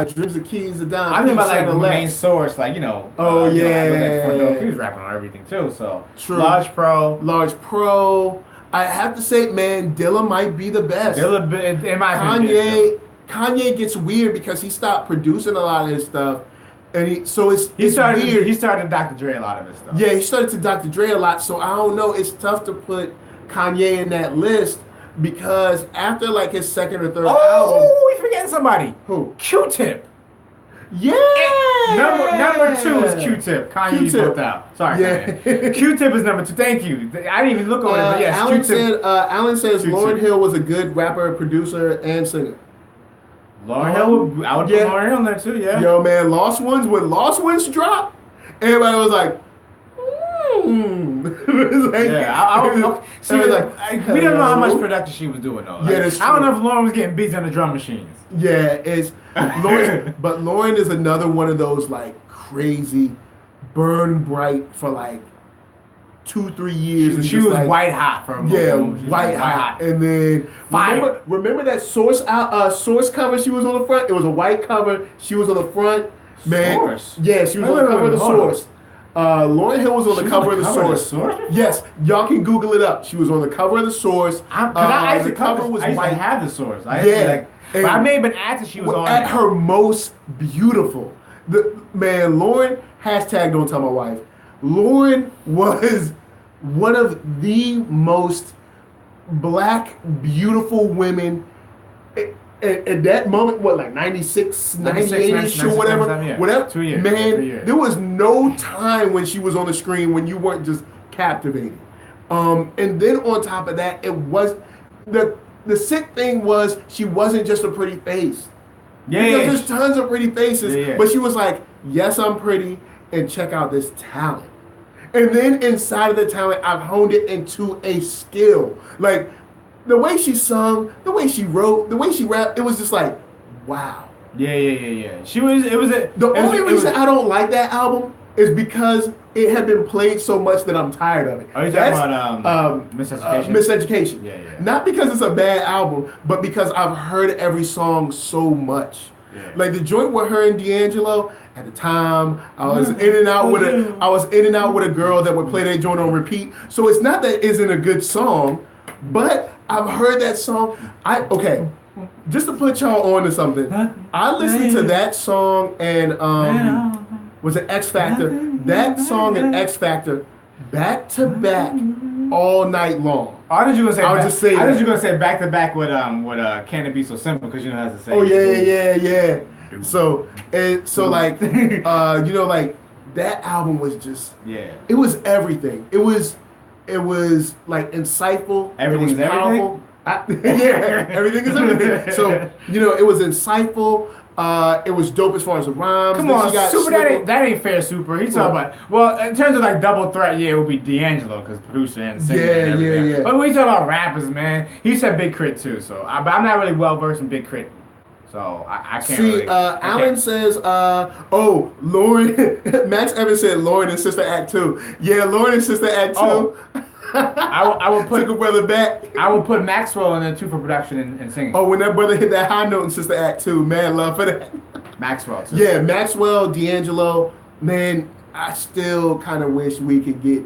it? Dreams of Keys to Dime. I'm thinking about like the main source, like you know. He was rapping on everything too. So true. Large Pro. I have to say, man, Dilla might be the best. In my opinion, Kanye gets weird because he stopped producing a lot of his stuff, and it's started weird. He started to Dr. Dre a lot of his stuff. Yeah, he started to Dr. Dre a lot. So I don't know. It's tough to put Kanye in that list because after like his second or third album, we forgetting somebody. Who? Q-Tip. Yeah. Number 2 is Q-Tip. Kanye booked out. Sorry, Kanye. Q-Tip is number 2. Thank you. I didn't even look over it, but yes, Alan says Q-Tip. Lauryn Hill was a good rapper, producer, and singer. Lauryn Hill, I would put Lauryn Hill in there too, yeah. Yo, man, Lost Ones, when Lost Ones dropped, everybody was like, we don't know how much production she was doing though. Like, that's true. I don't know if Lauryn was getting beats on the drum machines. Yeah, it's Lauryn, but Lauryn is another one of those like crazy, burn bright for like 2-3 years. She was like, white hot for a moment. Yeah, white hot. And then remember that Source cover? She was on the front. It was a white cover. She was on the front. Man, Source. Yeah, she was on the cover of the Source. Lauryn Hill was on the cover of the Source. Yes, y'all can Google it up. She was on the cover of the Source. The cover was white. I had the Source. But I may have been asked if she was on at her most beautiful. Lauryn, hashtag don't tell my wife. Lauryn was one of the most black, beautiful women at that moment, what, like 96, 98-ish or whatever? Whatever. 2 years. Man, there was no time when she was on the screen when you weren't just captivated. And then on top of that, it was the sick thing was she wasn't just a pretty face. Yeah. Because there's tons of pretty faces, but she was like, yes, I'm pretty, and check out this talent. And then inside of the talent, I've honed it into a skill. Like, the way she sung, the way she wrote, the way she rapped, it was just like, wow. Yeah. The only reason I don't like that album is because it had been played so much that I'm tired of it. Are you talking about Miseducation? Miseducation. Yeah. Not because it's a bad album, but because I've heard every song so much. Yeah. Like the joint with her and D'Angelo, at the time, I was in and out with a girl that would play that joint on repeat. So it's not that it isn't a good song, but I've heard that song. just to put y'all on to something, I listened to that song and was it X Factor? That song and X Factor back to back all night long. I thought you were gonna say. I thought you were gonna say back to back with Can It Be So Simple because you know how to say. Oh yeah. So like like that album was just it was everything. It was like insightful. Everything it was is powerful. Everything is everything. So it was insightful. It was dope as far as the rhymes. Come on, Super, that ain't fair, Super. He's talking about, in terms of like double threat, it would be D'Angelo because producer and singer. Yeah. But when you talk about rappers, man, he said Big Crit too. So, but I'm not really well versed in Big Crit. So I can't see. Alan says, Lauren. Max Evans said Lauren and Sister Act 2. Yeah, Lauren and Sister Act 2. I would put took a brother back. I would put Maxwell in there too for production and singing. Oh, when that brother hit that high note in Sister Act 2, man, love for that. Maxwell too. Yeah, Maxwell, D'Angelo, man, I still kind of wish we could get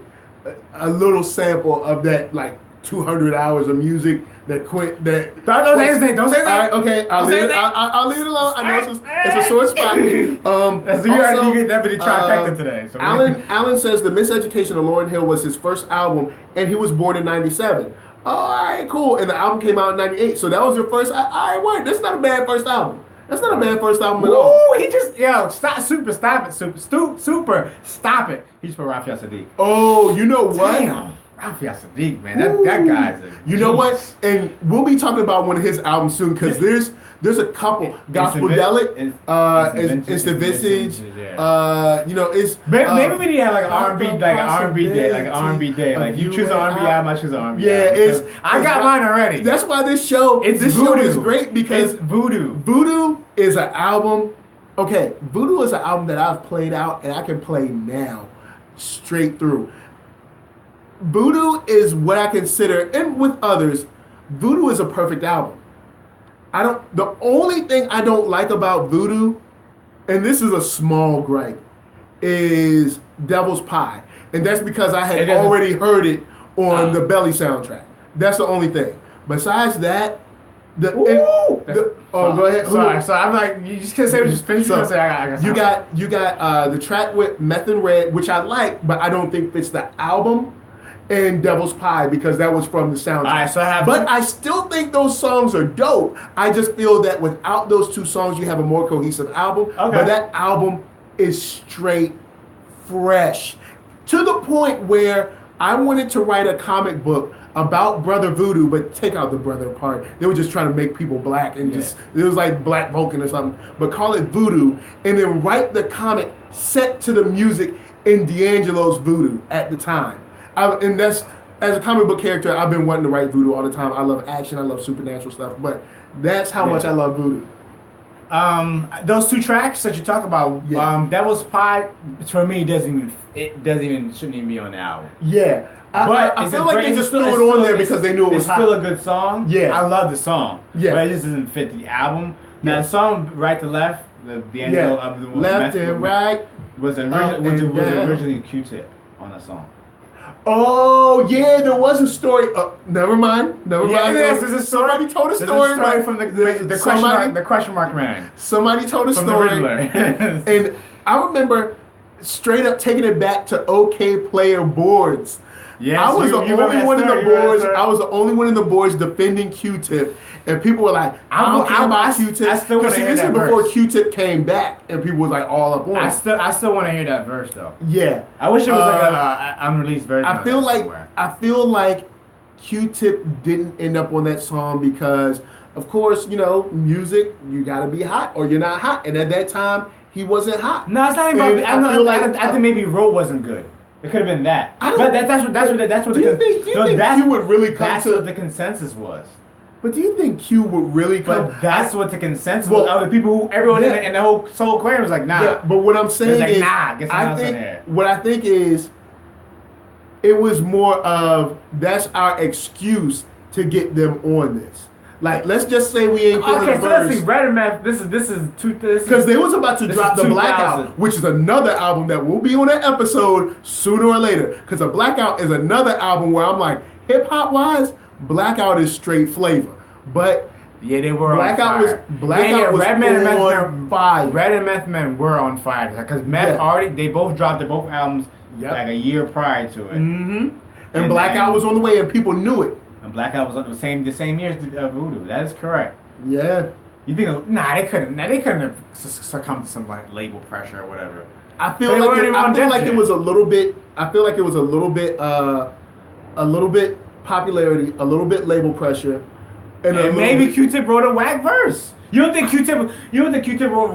a little sample of that, like 200 hours of music that quit. Don't say his name. Don't say that. All right, okay, I'll leave it alone. I know it's a sore spot. You get deputy trifecta today. So Alan says the Miseducation of Lauryn Hill was his first album, and he was born in '97. All right, cool. And the album came out in '98. So that was your first. All right, wait. That's not a bad first album. That's not a bad first album at all. Ooh, he just stop it, Super, stop it. He's for Raphael Sadiq. Oh, you know what? Damn. Raphael Sadiq, man, that guy's a you know what? And we'll be talking about one of his albums soon because there's a couple. Gospel-delic, it's the Visage. It's maybe we need to have like an R&B day. Like you choose an R&B album, I choose an R&B album. I got mine already. That's why this show is great because Voodoo. Voodoo is an album. Okay, Voodoo is an album that I've played out and I can play now straight through. Voodoo is what I consider, and with others, Voodoo is a perfect album. The only thing I don't like about Voodoo, and this is a small gripe, is Devil's Pie. And that's because I had already heard it on the Belly soundtrack. That's the only thing. Besides that, go ahead. Sorry. I'm like, you just can't say just finish. You got the track with Meth and Red, which I like, but I don't think fits the album. And Devil's Pie because that was from the soundtrack. I still think those songs are dope. I just feel that without those two songs, you have a more cohesive album. Okay. But that album is straight fresh to the point where I wanted to write a comic book about Brother Voodoo, but take out the brother part. They were just trying to make people black and it was like Black Vulcan or something. But call it Voodoo and then write the comic set to the music in D'Angelo's Voodoo at the time. And that's, as a comic book character, I've been wanting to write Voodoo all the time. I love action, I love supernatural stuff, but that's how much I love Voodoo. Those two tracks that you talk about, Devil's Pie, for me, shouldn't even be on the album. Yeah. I feel like they just threw it on there because they knew it was hot. It's still a good song. Yeah. I love the song. Yeah. But it just doesn't fit the album. Now, the song Right to Left, the end of the Left and Right, originally Q-Tip on that song. Oh yeah, there was a story. Never mind. Yes, there's a story. Somebody told a story. There's a story from the question mark man. Somebody told a story. And I remember straight up taking it back to OK Player boards. Yes, I was the only one in the boards. I was the only one in the boards defending Q-Tip, and people were like, "I don't care about Q-Tip." I still want to hear that verse. Before Q-Tip came back, and people was like all up on it. I still want to hear that verse though. Yeah, I wish it was like an unreleased version. I feel like Q-Tip didn't end up on that song because, of course, music, you got to be hot or you're not hot, and at that time he wasn't hot. No, it's not even. I think maybe Roll wasn't good. It could have been that. But that's what do you think Q would really come that's what the consensus was. But do you think Q would really come? But that's what the consensus was. Other people everyone in the whole Soul Aquarium was like, nah. Yeah, but what I'm saying is, what I think is, it was more of that's our excuse to get them on this. Like, let's just say we ain't feeling the verse. Okay, so let's see. Red and Meth, this is because they was about to drop the Blackout, which is another album that will be on that episode sooner or later. Because the Blackout is another album where I'm like, hip hop wise, Blackout is straight flavor. But Yeah, they were Blackout on fire. Blackout was Redman and Meth on Men, fire. Red and Meth Men were on fire because Meth they both dropped their both albums like a year prior to it. Mm-hmm. And Blackout was on the way, and people knew it. And Blackout was on the same year as Voodoo. That is correct. Yeah. You think? Nah, they couldn't. Nah, they couldn't have succumbed to some like label pressure or whatever. I feel like it was a little bit. I feel like it was a little bit popularity, a little bit label pressure, and maybe Q-Tip wrote a whack verse. You don't think Q-Tip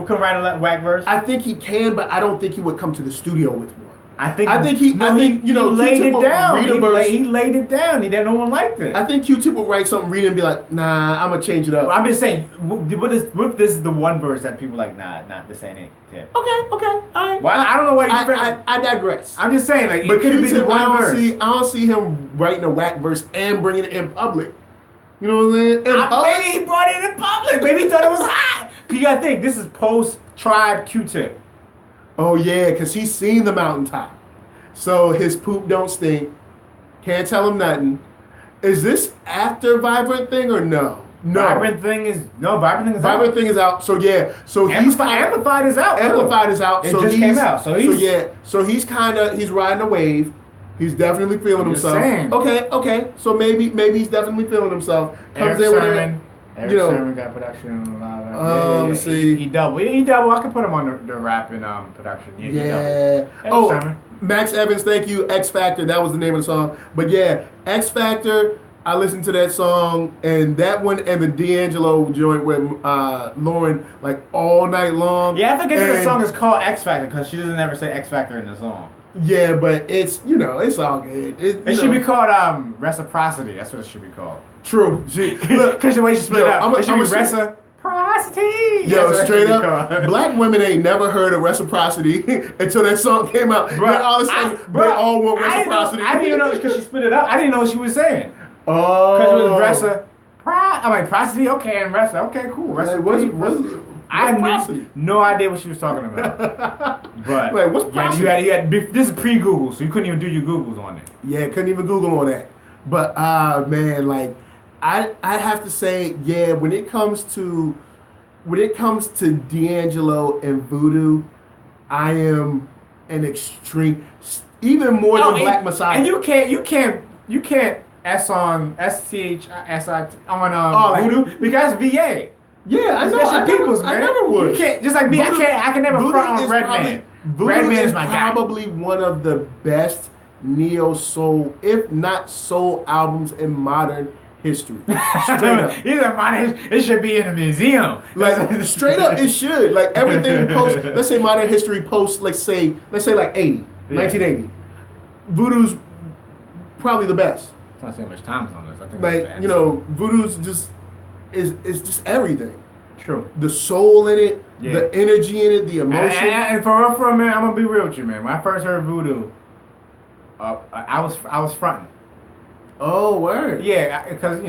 could write a whack verse? I think he can, but I don't think he would come to the studio with one. I think he laid it down. He laid it down. No one liked it. I think Q-Tip would write something, read it, and be like, "Nah, I'm gonna change it up." Well, I'm just saying, what if this is the one verse that people like? Nah, this ain't it. Yeah. Okay, all right. Well, I don't know why you. I digress. I'm just saying, like, but it could have been the one verse. I don't see him writing a whack verse and bringing it in public. You know what I'm saying? Maybe he brought it in public. Maybe he thought it was hot. You gotta think, this is post-Tribe Q-Tip. Oh yeah, because he's seen the mountaintop. So his poop don't stink. Can't tell him nothing. Is this after Vibrant Thing or no? No. Vibrant Thing is out. Vibrant Thing is out. So yeah. So Amplified is out. Amplified is out. It just came out. So he's he's riding a wave. He's definitely feeling himself. Saying. Okay. So maybe he's definitely feeling himself. Eric Sermon got production on a lot of let's see. He double. I could put him on the rapping production. Yeah. Max Evans, thank you. X Factor, that was the name of the song. But yeah, X Factor, I listened to that song and that one and the D'Angelo joint with Lauren like all night long. Yeah, I forget the song is called X Factor because she doesn't ever say X Factor in the song. Yeah, but it's it's all good. It should be called Reciprocity. That's what it should be called. True. Because the way she split it up, it should be Reciprocity. Yo, straight up, black women ain't never heard of Reciprocity until that song came out. But all of a sudden, they all want Reciprocity. I didn't even know because she split it up. I didn't know what she was saying. Oh. Because it was Reciprocity. I'm like, Prosody, okay, and Okay, cool. Reciprocity. I had no idea what she was talking about. But like, what's prosody? You had this is pre-Google, so you couldn't even do your Googles on it. Yeah, couldn't even Google on that. But man, like I have to say, yeah, when it comes to D'Angelo and Voodoo, I am an extreme, even more than Black Messiah. And you can't S on STHSI on Voodoo because VA. Yeah, I know. I never would. You can't, just like me, I can never Voodoo front on Redman. Redman is probably one of the best neo-soul, if not soul albums in modern history. Straight up. It should be in a museum. Like straight up, it should. Like everything post, let's say modern history post, let's say like 1980. Voodoo's probably the best. It's not saying much time is on this. I think like, Voodoo's just is just everything. True. The soul in it, the energy in it, the emotion. And for a minute, I'm gonna be real with you, man. When I first heard Voodoo, I was fronting. Oh, word. Yeah, because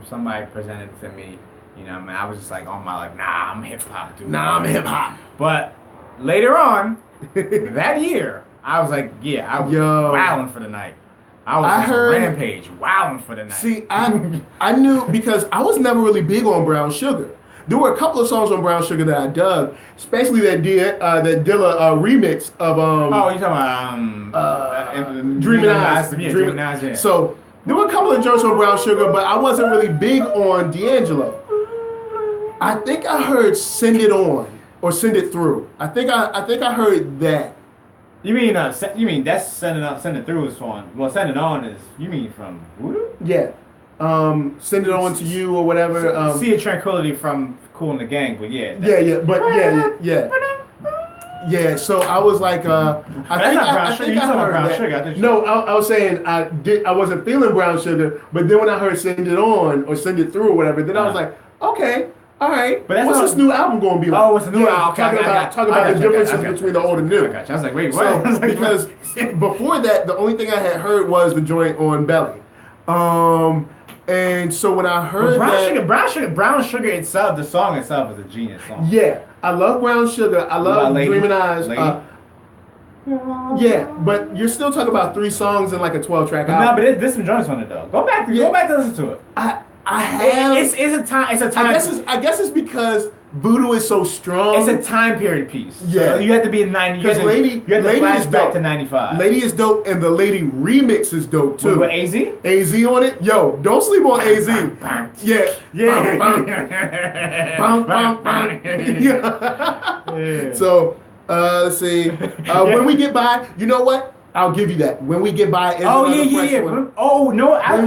somebody presented to me, I was just like on my nah, I'm hip hop, dude. Nah, I'm hip hop. But later on, that year, I was like, I was wilding for the night. I heard Rampage, wilding for the night. See, I knew because I was never really big on Brown Sugar. There were a couple of songs on Brown Sugar that I dug, especially that Dilla remix of you're talking about Dreamin' Eyes. Dreamin' Eyes, yeah. So there were a couple of joints on Brown Sugar, but I wasn't really big on D'Angelo. I think I heard Send It On or Send It Through. I think I heard that. You mean that's Send It Through is from, well, Send It On is, you mean from Voodoo? Yeah. Send It On to You or whatever. See a Tranquility from Kool and the Gang, but yeah. Yeah, so I was like, I think I heard Brown Sugar. No, I was saying I wasn't feeling Brown Sugar, but then when I heard Send It On or Send It Through or whatever, then I was like, okay. All right, but what's this new album going to be like? Oh, what's the new album? Talking about the differences between the old and new. I was like, wait, what? So, because before that, the only thing I had heard was the joint on Belly. And so when I heard Brown Sugar itself, the song itself is a genius song. Yeah, I love Brown Sugar. I love Dreamin' Eyes. Yeah, but you're still talking about 3 songs in like a 12-track album. No, but there's some joints on it though. Go back to listen to it. I have. It's a time. It's a time. I guess it's because Voodoo is so strong. It's a time period piece. Yeah, so you have to be in 90. You have to flash back to 95. Lady is dope, and the Lady remix is dope too. With AZ? AZ on it. Yo, don't sleep on AZ. Yeah. Yeah. So let's see. When we get by, you know what? I'll give you that. When we get by. Oh yeah. Oh no, I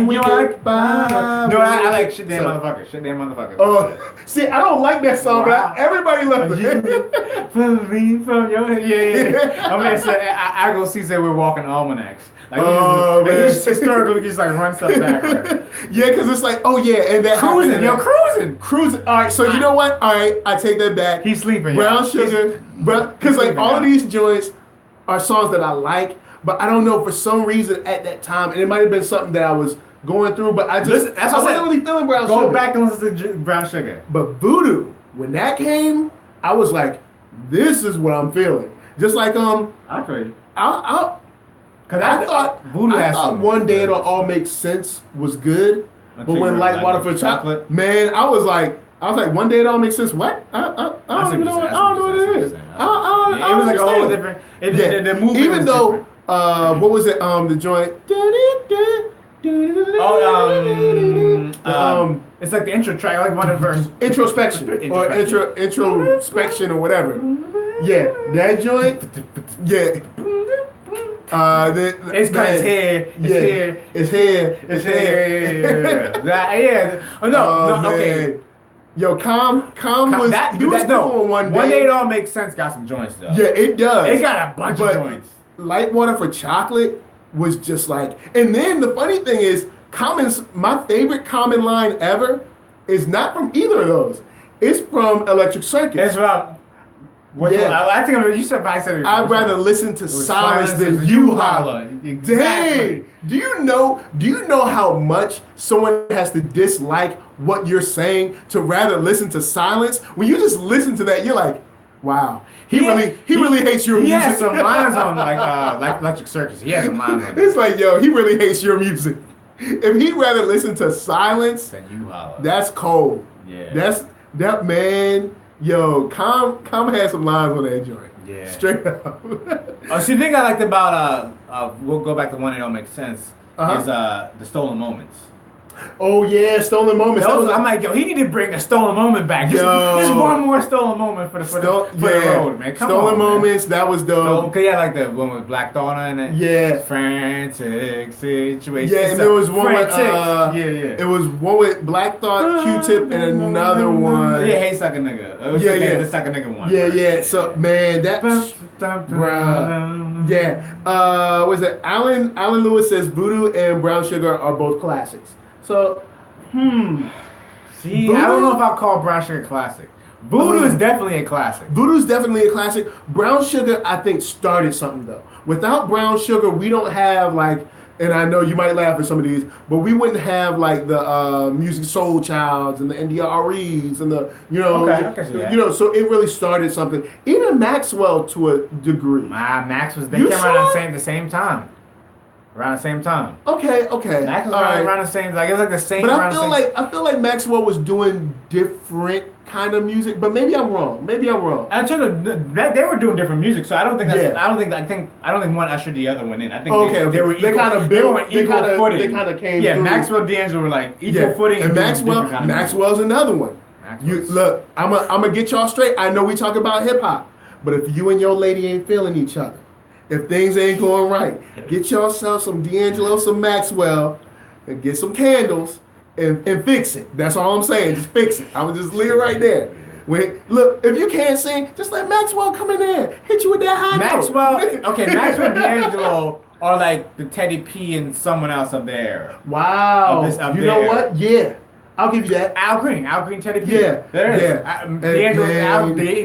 like shit damn motherfucker. Shit damn motherfucker. Oh, see, I don't like that song, but everybody loves it. From your yeah. I'm gonna say I go see say we're walking almanacs. Like, man. He's historically just like run stuff back. Right? Yeah, because it's like, oh yeah, and that cruising. All right, so you know what? All right, I take that back. He's sleeping. Brown Sugar, because like all of these joints are songs that I like. But I don't know, for some reason at that time, and it might have been something that I was going through, but I wasn't really feeling Brown Sugar. Go back and listen to Brown Sugar. But Voodoo, when that came, I was like, this is what I'm feeling. Just like, I feel you. I thought Voodoo has some One Day It'll All Make Sense was good, but when Like Water for Chocolate, man, I was like, One Day It All Makes Sense. What? I don't even know what it is. It was like a whole different. The movie even though. What was it? The joint. It's like the intro track, like one of the verse. Introspection or whatever. Yeah, that joint. Yeah. It's kind of here. It's here. Yeah. Oh no. Okay. Yo, Calm was. He was cool one day. One Day It All Makes Sense. Got some joints though. Yeah, it does. It got a bunch of joints. Light Water for Chocolate was just like, and then the funny thing is, my favorite Common line ever is not from either of those. It's from Electric Circus. It's from. I think you said I said. I'd rather listen to silence than you holler. Exactly. Dang! Do you know how much someone has to dislike what you're saying to rather listen to silence? When you just listen to that, you're like, wow. He really hates your music. He has some lines on like Electric Circus. He has some lines on It's like, yo, he really hates your music. If he'd rather listen to silence, then you holler. That's cold. Yeah. That man, yo, Calm has some lines on that joint. Yeah. Straight up. See, the thing I liked about we'll go back to One That Don't Make Sense is the Stolen Moments. Oh yeah, Stolen Moments. I'm like, yo, he need to bring a Stolen Moment back. Just one more Stolen Moment for the road, man. Stolen Moments, that was dope. Cause like the one with Black Thought in it. Yeah. Frantic situation. Yeah, and there was one with It was one with Black Thought, Q-Tip, and another one. Yeah, Hey Suck a Nigga. The Suck a Nigga one. Yeah. So man, that. Bruh. Yeah. Was it Alan Lewis says Voodoo and Brown Sugar are both classics. So, See, Voodoo? I don't know if I'll call Brown Sugar classic. Voodoo is definitely a classic. Voodoo's definitely a classic. Brown Sugar, I think, started something though. Without Brown Sugar, we don't have like, and I know you might laugh at some of these, but we wouldn't have like the Music Soul Childs and the NDREs and the so it really started something. Even Maxwell to a degree. Max was. They came out at the same time. Around the same time. Okay. Max was around the same. Like it was like the same. But I feel like Maxwell was doing different kind of music. But maybe I'm wrong. And they were doing different music, so I don't think that's. I don't think one ushered the other one in. I think they were equal. They were equal footing. They kind of came. Yeah, through. Maxwell, D'Angelo were like equal footing. And Maxwell's another one. Look, I'm gonna get y'all straight. I know we talk about hip hop, but if you and your lady ain't feeling each other. If things ain't going right, get yourself some D'Angelo, some Maxwell, and get some candles and fix it. That's all I'm saying. Just fix it. I would just leave it right there. Look, if you can't sing, just let Maxwell come in there, hit you with that high note. Maxwell and D'Angelo are like the Teddy P and someone else up there. Wow. You know what? Yeah. I'll give you that. Al Green, Teddy P. Yeah, there it is.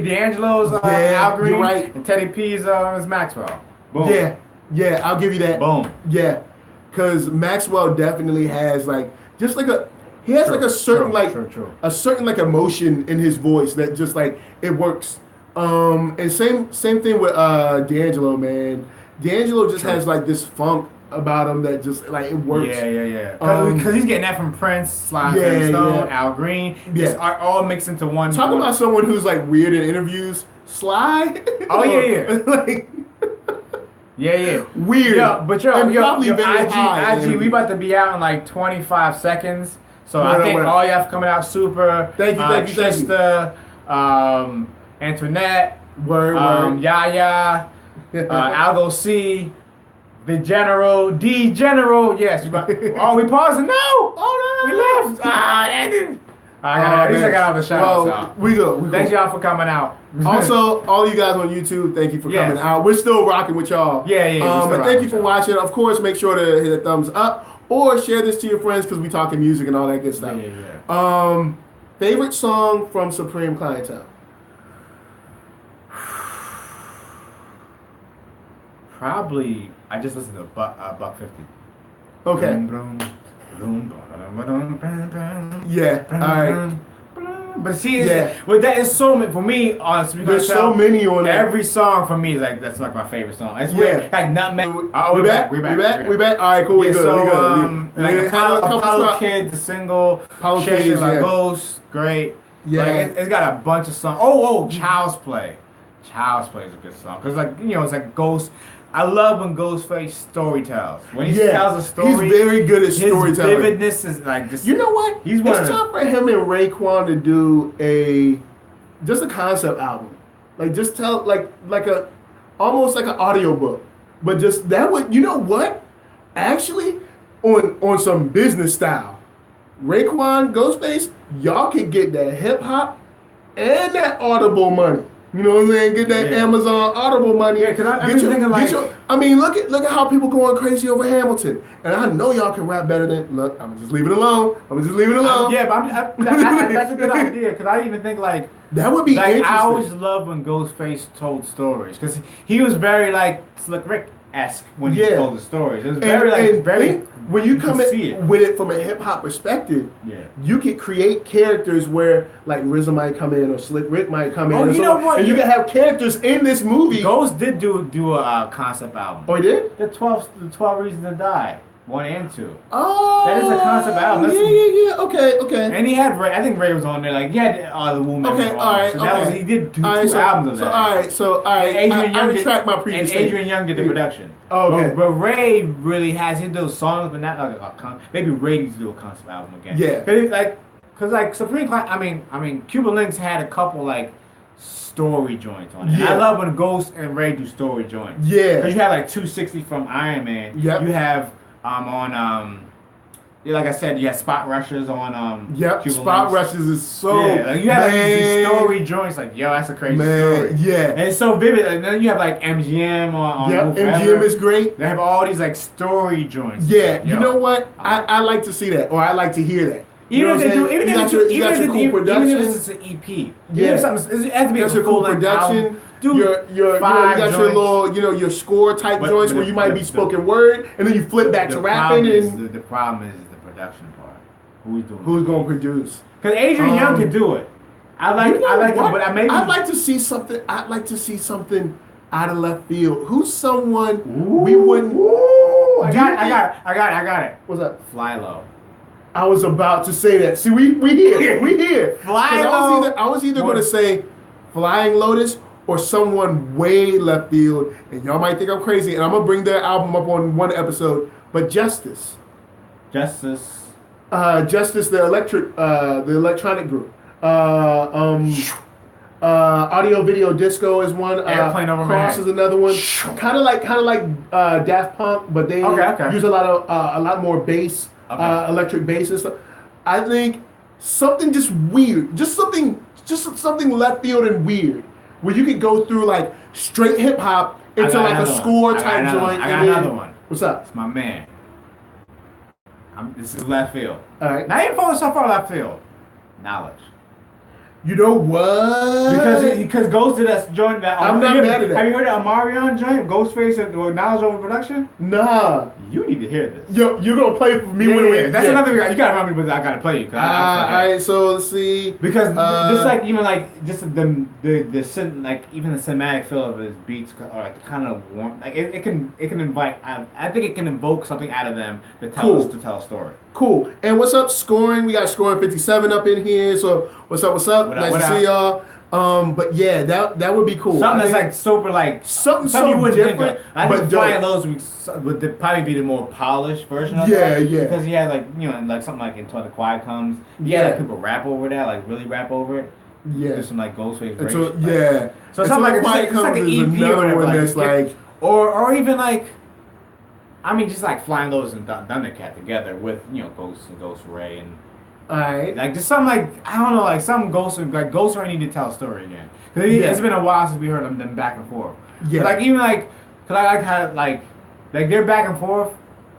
D'Angelo's Al Green, right. And Teddy P's is Maxwell. Boom. Yeah, I'll give you that. Boom. Yeah, because Maxwell definitely has like a certain like emotion in his voice that just like it works. And same thing with D'Angelo, man. D'Angelo just has like this funk about him that just like it works. Yeah. Because he's getting that from Prince, Sly Stone, Al Green. Yeah, all mixed into one. Talk about someone who's like weird in interviews. Sly. Oh yeah. Like. Yeah. Weird. But IG, we about to be out in like 25 seconds. So I think all y'all for coming out super. Thank you. Trista, Antoinette, Yaya, Algo C, the General, D General. Yes. We pausing? No. Oh no. We left. At least I got all the shout outs. We go. Thanks y'all for coming out. Also, all you guys on YouTube, thank you for coming out. We're still rocking with y'all. Yeah. And thank you for watching. Of course, make sure to hit a thumbs up or share this to your friends because we talking music and all that good stuff. Yeah. Favorite song from Supreme Clientele? Probably, I just listened to Buck 50. Okay. Yeah. All right. But see, that is so many for me. Honestly, there's so many on there. Every song for me is that's like my favorite song. It's weird. Like Nutmeg. We back. All right, cool. We good. Like Apollo Kid, the single. Apollo Kid, like Ghost, great. Yeah. Like it's got a bunch of songs. Child's Play. Child's Play is a good song because it's like Ghost. I love when Ghostface storytells. When he tells a story, he's very good at storytelling. His vividness is like just. You know what? It's time for him and Raekwon to do a concept album, like just tell like almost like an audiobook, but just that would actually on some business style. Raekwon, Ghostface, y'all can get that hip hop and that Audible money. You know what I'm saying? Get that Amazon Audible money. Yeah, because I'm thinking like... look at how people going crazy over Hamilton. And I know y'all can rap better than... Look, I'm just leave it alone. Yeah, but that's a good idea. Because I even think like... That would be interesting. I always loved when Ghostface told stories. Because he was very like Slick Rick-esque when he told the stories. It was very when you come in with it from a hip hop perspective, you can create characters where like RZA might come in or Slick Rick might come in. And you can have characters in this movie. Ghost did do a concept album. Oh, he did? The 12 Reasons to Die. 1 and 2. Oh, that is a concept album. Yeah. Okay. And he had Ray. I think Ray was on there. Like, the Woman. Okay, all right. So he did two albums of that. All right. I retract my previous statement. And Adrian Young did the production. Oh, okay. But Ray really has those songs, but not like a maybe Ray needs to do a concept album again. Yeah. Because Supreme Client. I mean, Cuba Links had a couple like story joints on it. Yeah. I love when Ghost and Ray do story joints. Yeah. Because you have like 260 from Iron Man. Yep. You have like I said, you have Spot Rushers on Cuba Spot Rushers is so you have these story joints like that's a crazy story. Yeah. And it's so vivid. And then you have like MGM on MGM is great. They have all these like story joints. Yeah. You know what? I like to see that, or I like to hear that. Even if it's an EP. Yeah. It has to be a cool production. You got your little, your score type joints where you might be spoken word, and then you flip back to rapping. The problem is the production part. Who's going to produce? Because Adrian Young can do it. I like it, but I'd like to see something. I'd like to see something out of left field. Who's someone we wouldn't? I got it. What's up? Fly Low. I was about to say that. See, we here. Fly Low. I was either going to say Flying Lotus or someone way left field, and y'all might think I'm crazy, and I'm gonna bring their album up on one episode. But Justice, the electronic group. Audio Video Disco is one. Airplane Over Cross is another one. Kind of like Daft Punk, but they use a lot more bass, electric bass and stuff. I think something just weird, just something left field and weird, where you could go through like straight hip hop into like a score type joint. I got another one. What's up? It's my man. This is left field. All right. Not even falling so far left field. Knowledge. You know what? Because Ghost did that joint that I'm not mad at that. Have you heard of Omarion joint? Ghostface and Knowledge Over Production? Nah. You need to hear this. Yo, you're gonna play for me when we. That's another thing. You gotta remind me, but I gotta play you. Alright, so let's see. Because just like even like just the like even the cinematic feel of his beats are like kind of warm. Like it can invite. I think it can invoke something out of them to tell us to tell a story. Cool. And what's up, scoring? We got scoring 57 up in here. So what's up? What's up? Nice to see y'all. But yeah, that would be cool. Something that's like super like something so different. I think Flying Lows would probably be the more polished version of that. Yeah. Because he had like like something like Until the Quiet Comes. Yeah, like people rap over that, like really rap over it. Yeah. There's some like Ghostface. So something like Quiet Comes is another one that's like, or even like. I mean, just like Flying Lows and Thundercat together with Ghost and Ghost Ray and like just something like I don't know, like some Ghost Ray need to tell a story again. It's been a while since we heard them back and forth. Yeah. Like even like, cause I like how like their back and forth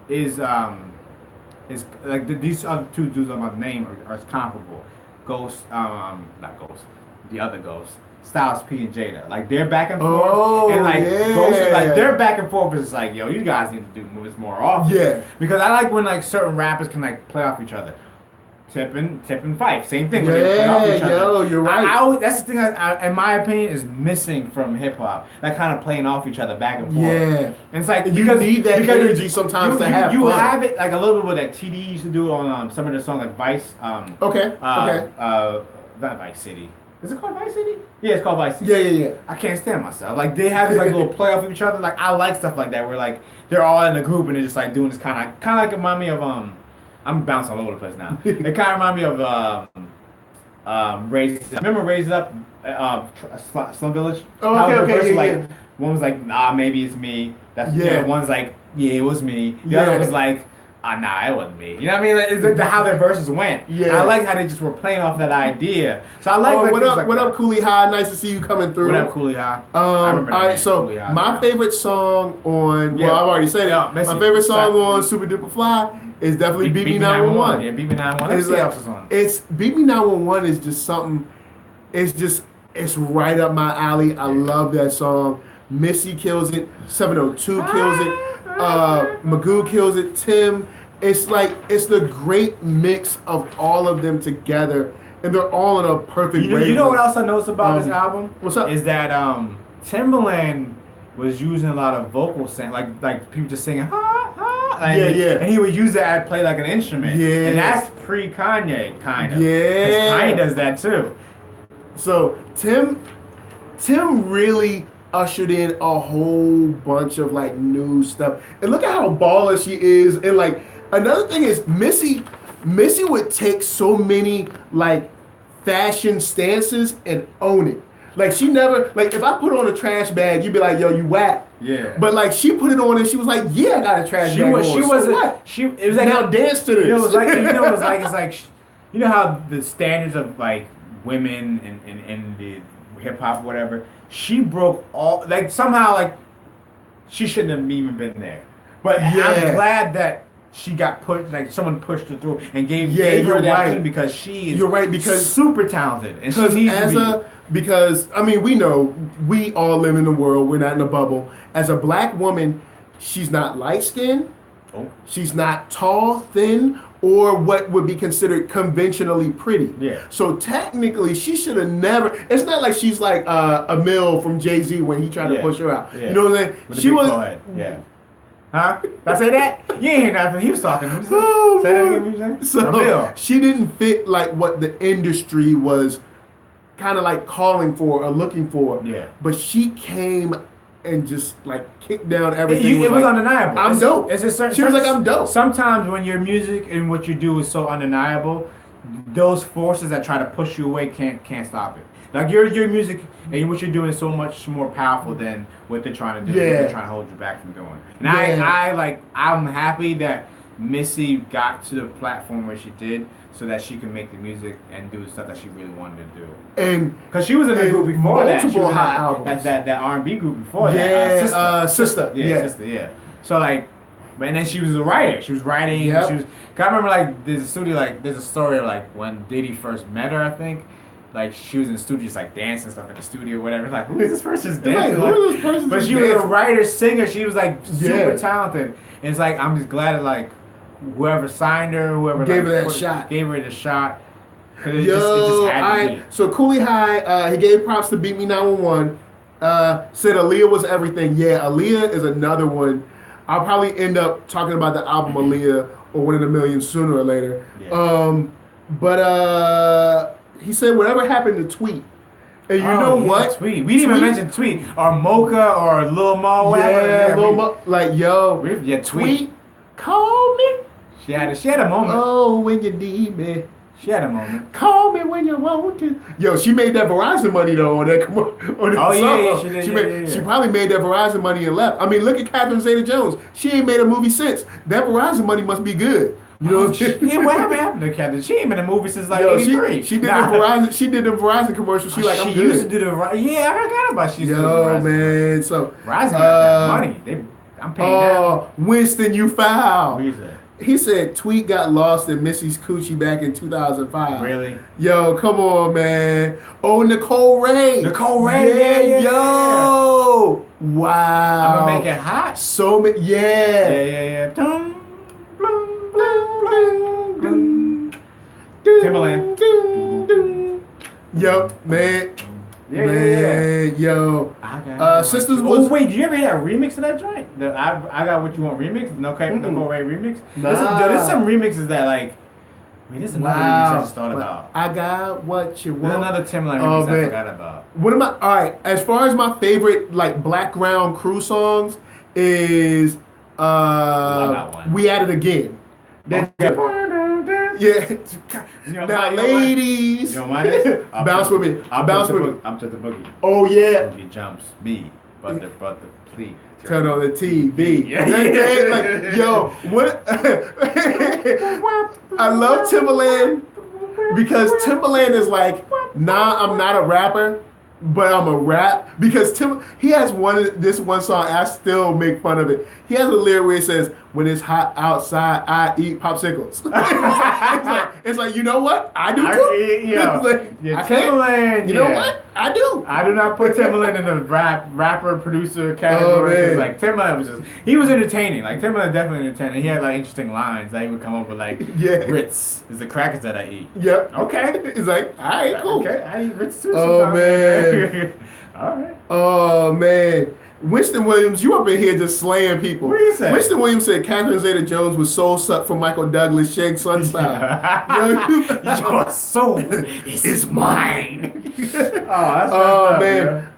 is like these other two dudes on my name are comparable. Ghost, not Ghost, the other Ghost. Styles P and Jada, like they're back and forth, and like Ghost, like their back and forth is like, yo, you guys need to do this more often. Yeah, because I like when like certain rappers can like play off each other. Tip and Fife, same thing. Yeah, when they play off each other. You're right. That's the thing in my opinion is missing from hip hop. That kind of playing off each other back and forth. Yeah, and it's like you need that energy sometimes to have. You have it like a little bit that TD used to do on some of the songs like Vice. Okay. Not Vice City. Is it called Vice City? Yeah, it's called Vice City. Yeah. I can't stand myself. Like they have this like little play off of each other. Like I like stuff like that where like they're all in a group and they're just like doing this kind of like remind me of I'm bouncing all over the place now. It kind of remind me of Raise Up. Remember Raise Up, Slum Village? Oh, okay, like, one was like, nah, maybe it's me. One's like, yeah, it was me. The other was like, nah, it wasn't me. You know what I mean? It's like how their verses went. Yeah. I like how they just were playing off that idea. So I like. What up, Coolie High? Nice to see you coming through. What up, Coolie High? All right, so my favorite song on I've already said it. My favorite song on Supa Dupa Fly is definitely Beat Me 911. Yeah, Beat Me 911. It's Beat Me 911 is just something. It's right up my alley. I love that song. Missy kills it. 702 kills it. Magoo kills it. Tim. It's the great mix of all of them together, and they're all in a perfect way. You know what else I noticed about this album? What's up? Is that Timbaland was using a lot of vocal sound, like people just singing, and he would use that to play like an instrument. Yeah. And that's pre-Kanye, kind of. Yeah. Because Kanye does that too. So Tim really ushered in a whole bunch of like new stuff. And look at how baller she is. And like another thing is Missy would take so many like fashion stances and own it. Like she never, like if I put on a trash bag, you'd be like, yo, you whack. Yeah. But like she put it on and she was like, yeah, I got a trash bag on. It was like, now dance to this. It was like, it's like, you know how the standards of like women in the hip hop, whatever, she broke all, like somehow like she shouldn't have even been there. But I'm glad that she got pushed, like someone pushed her through and gave her that thing because she is because super talented and she needs to be. Because I mean, we know we all live in the world. We're not in a bubble. As a black woman, she's not light skinned. Oh. She's not tall, thin, or what would be considered conventionally pretty. Yeah. So technically, she should have never. It's not like she's like a Mill from Jay-Z when he tried to push her out. Yeah. You know what I'm saying? With she was. Yeah. Huh? Did I say that? You ain't hear nothing. He was talking. Oh, say that again. So she didn't fit like what the industry was kind of like calling for or looking for. Yeah. But she came and just like kicked down everything. It was undeniable. I'm dope. She was like, I'm dope. Sometimes when your music and what you do is so undeniable, those forces that try to push you away can't stop it. Like your music and what you're doing is so much more powerful than what they're trying to do. Yeah. What they're trying to hold you back from doing. And I'm happy that Missy got to the platform where she did, so that she could make the music and do the stuff that she really wanted to do. And because she was in the group before that, she was hot albums. That R&B group before that. Sister. Yeah. So like, and then she was a writer. She was writing. Yep. I remember like there's a story like when Diddy first met her. I think like she was in the studio just like dancing stuff in the studio, whatever. Like, who is this person's dancing? Like, who is this person? But she was a writer, singer. She was like super talented. And it's like I'm just glad that like whoever signed her, whoever gave like, her that shot, gave her the shot. It just had to be. So Cooley High, he gave props to Beat Me 911. Said Aaliyah was everything. Yeah, Aaliyah is another one. I'll probably end up talking about the album Aaliyah or One in a Million sooner or later. Yeah. But he said whatever happened to Tweet. And you know what? Tweet. We didn't even mention Tweet or Mocha or Lil Mo. Yeah, Lil Mo. Like, yo. Yeah, Tweet. Call me. She had a moment. Oh, when you need me. She had a moment. Call me when you want to. Yo, she made that Verizon money though on that song. Yeah, she did. She probably made that Verizon money and left. I mean, look at Catherine Zeta-Jones. She ain't made a movie since. That Verizon money must be good. You know what I'm saying? Yeah, what happened to Catherine? She ain't been in a movie since like '83. She did the Verizon commercial. She like, I'm good. Used to do the yeah, I forgot about she used to do the Verizon. Man, so Verizon got that money. I'm paying that. Oh, Winston, you foul. What is that? He said Tweet got lost in Missy's coochie back in 2005. Really? Yo, come on, man. Oh, Nicole Ray. Yeah. Yo. Wow. I'm gonna make it hot. So many. Yeah. Timberland. Yo, man. Yeah. Yo. Sisters was. Oh wait, did you ever hear that remix of that joint? I Got What You Want remix? Nicole Ray remix. Nah. There's some remixes that like. Wait, this is another remix I just thought about. I Got What You Want. There's another Timberland remix I forgot about. What am I? All right. As far as my favorite like background crew songs is We At It Again. Yeah. Now, ladies. You know what mine bounce with me. Bounce with me. I'm to the boogie. Oh yeah. Boogie jumps me, but the please. Turn on the TV. Yeah. Like, yo, what? I love Timberland because Timberland is like, nah, I'm not a rapper, but I'm a rap because he has this one song. I still make fun of it. He has a lyric where he says, "When it's hot outside, I eat popsicles." it's like, you know what? I do too. Timberland. You know what? I do. I do not put Timberland in the rapper producer category. Like Timberland he was entertaining. Like Timberland definitely entertaining. He had like interesting lines that he would come up with like Ritz is the crackers that I eat. Yep. Okay. It's like, all right, cool. Okay, I eat Ritz too. Oh man. All right. Oh man. Winston Williams, you up in here just slaying people. What do you say? Winston Williams said Catherine Zeta-Jones was soul sucked from Michael Douglas, Shake Sun style. Your soul is mine. Oh man.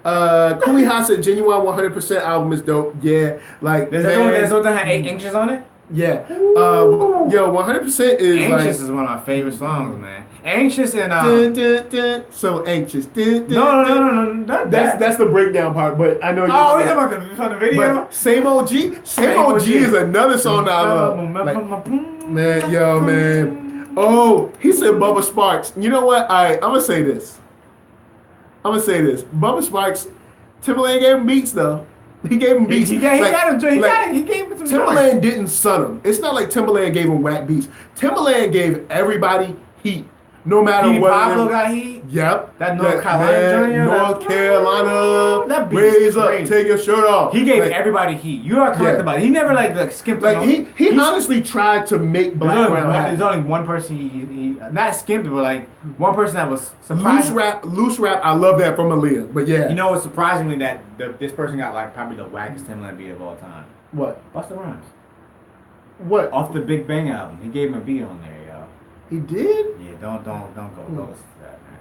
Cooley High said Genuine 100% album is dope. Yeah, like there's something that had 8 inches on it. Yeah. Yo, 100% is Anxious like, is one of my favorite songs, man. Anxious and dun, dun, dun, so anxious. Dun, dun, No. That's the breakdown part, but I know you. Oh, yeah, about the video. But Same OG is another song that I love. Like, man, yo, man. Oh, he said Bubba Sparks. You know what? I'm gonna say this. Bubba Sparks, Timberland gave him beats though. He gave him beats. He gave him some. Timberland didn't son him. It's not like Timberland gave him whack beats. Timberland gave everybody heat. No matter what. Pablo got heat. Yep. That North Carolina. North Carolina. That raise up, take your shirt off. He gave everybody heat. You are correct about it. He never like skimped. Like he honestly tried to make black round. There's only one person he not skimped, but like one person that was surprised. Loose rap. I love that from Aaliyah. But yeah. You know what's surprisingly that this person got like probably the wackest Timberland beat of all time. What? Busta Rhymes. What? Off the Big Bang album. He gave him a beat on there, yo. He did? Yeah, don't go listen to that, man.